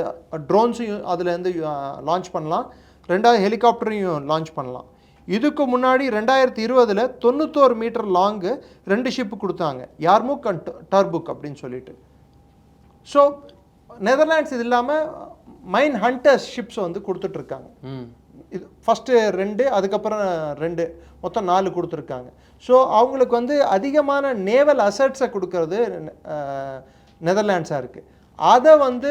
ட்ரோன்ஸையும் அதுலேருந்து லான்ச் பண்ணலாம், 2வது ஹெலிகாப்டரையும் லான்ச் பண்ணலாம். இதுக்கு முன்னாடி 2020 91 மீட்டர் லாங்கு 2 ஷிப்பு கொடுத்தாங்க, யார்முக் அண்ட் டர்புக் அப்படின்னு சொல்லிட்டு. ஸோ நெதர்லாண்ட்ஸ் இது இல்லாமல் மைன் ஹண்டர்ஸ் ஷிப்ஸ் வந்து கொடுத்துட்ருக்காங்க. இது ஃபஸ்ட்டு 2, அதுக்கப்புறம் 2, மொத்தம் 4 கொடுத்துருக்காங்க. ஸோ அவங்களுக்கு வந்து அதிகமான நேவல் அசட்ஸை கொடுக்கறது நெதர்லாண்ட்ஸாக இருக்குது. அதை வந்து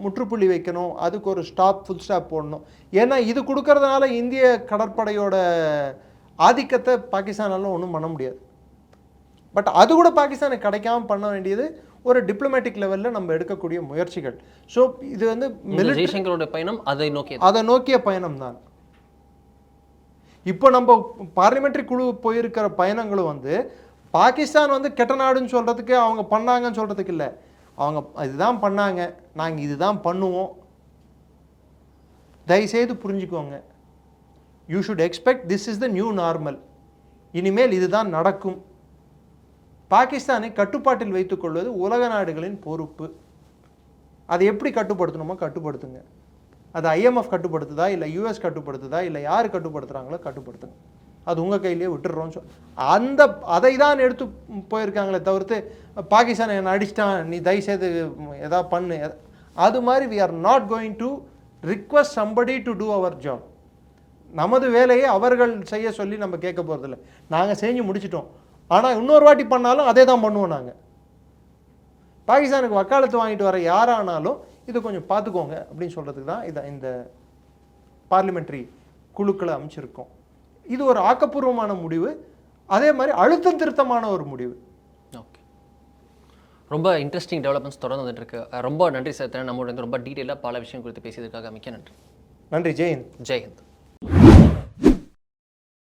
முற்றுப்புள்ளி வைக்கணும், அதுக்கு ஒரு ஃபுல் ஸ்டாப் போடணும். ஏன்னா இது கொடுக்கறதுனால இந்திய கடற்படையோட ஆதிக்கத்தை பாகிஸ்தானால ஒன்றும் பண்ண முடியாது. பட் அது கூட பாகிஸ்தானுக்கு கிடைக்காம பண்ண வேண்டியது ஒரு டிப்ளமேட்டிக் லெவலில் நம்ம எடுக்கக்கூடிய முயற்சிகள். ஸோ இது வந்து ஜெய்சங்கரோட பயணம் அதை நோக்கிய பயணம் தான். இப்போ நம்ம பார்லிமெண்ட்ரி குழு போயிருக்கிற பயணங்களும் வந்து பாகிஸ்தான் வந்து கெட்ட நாடுன்னு சொல்கிறதுக்கு, அவங்க பண்ணாங்கன்னு சொல்கிறதுக்கு இல்லை, அவங்க இதுதான் பண்ணாங்க, நாங்கள் இதுதான் பண்ணுவோம், தயவுசெய்து புரிஞ்சுக்கோங்க, you should expect this is the new normal, இனிமேல் இதுதான் நடக்கும். பாகிஸ்தானை கட்டுப்பாட்டில் வைத்துக்கொள்வது உலக நாடுகளின் பொறுப்பு. அதை எப்படி கட்டுப்படுத்தணுமோ கட்டுப்படுத்துங்க. அது ஐஎம்எஃப் கட்டுப்படுத்துதா, இல்லை யூஎஸ் கட்டுப்படுத்துதா, இல்லை யார் கட்டுப்படுத்துகிறாங்களோ கட்டுப்படுத்துங்க, அது உங்கள் கையிலேயே விட்டுடுறோம். அதை தான் எடுத்து போயிருக்காங்களே தவிர்த்து பாகிஸ்தான் என்னை அடிச்சிட்டான், நீ தயவுசெய்து எதா பண்ணு, அது மாதிரி we are not going to request somebody to do our job. நமது வேலையை அவர்கள் செய்ய சொல்லி நம்ம கேட்க போகிறதில்ல, நாங்கள் செஞ்சு முடிச்சிட்டோம். ஆனால் இன்னொரு வாட்டி பண்ணாலும் அதே தான் பண்ணுவோம் நாங்கள். பாகிஸ்தானுக்கு வக்காலத்து வாங்கிட்டு வர யாரானாலும் இதை கொஞ்சம் பார்த்துக்கோங்க அப்படின்னு சொல்கிறதுக்கு தான் இந்த பார்லிமெண்ட்ரி குழுக்களை அமைச்சிருக்கோம். இது ஒரு ஆக்கப்பூர்வமான முடிவு, அதே மாதிரி அழுத்தம் திருத்தமான ஒரு முடிவு. ஓகே, ரொம்ப இன்ட்ரெஸ்டிங் டெவலப்மெண்ட்ஸ் தொடர்ந்து வந்துட்டு இருக்கு. ரொம்ப நன்றி சார், நம்மளோட ரொம்ப டீட்டெயிலாக பல விஷயம் குறித்து பேசியதற்காக மிக்க நன்றி. நன்றி. ஜெய்ஹிந்த். ஜெய்ஹிந்த்.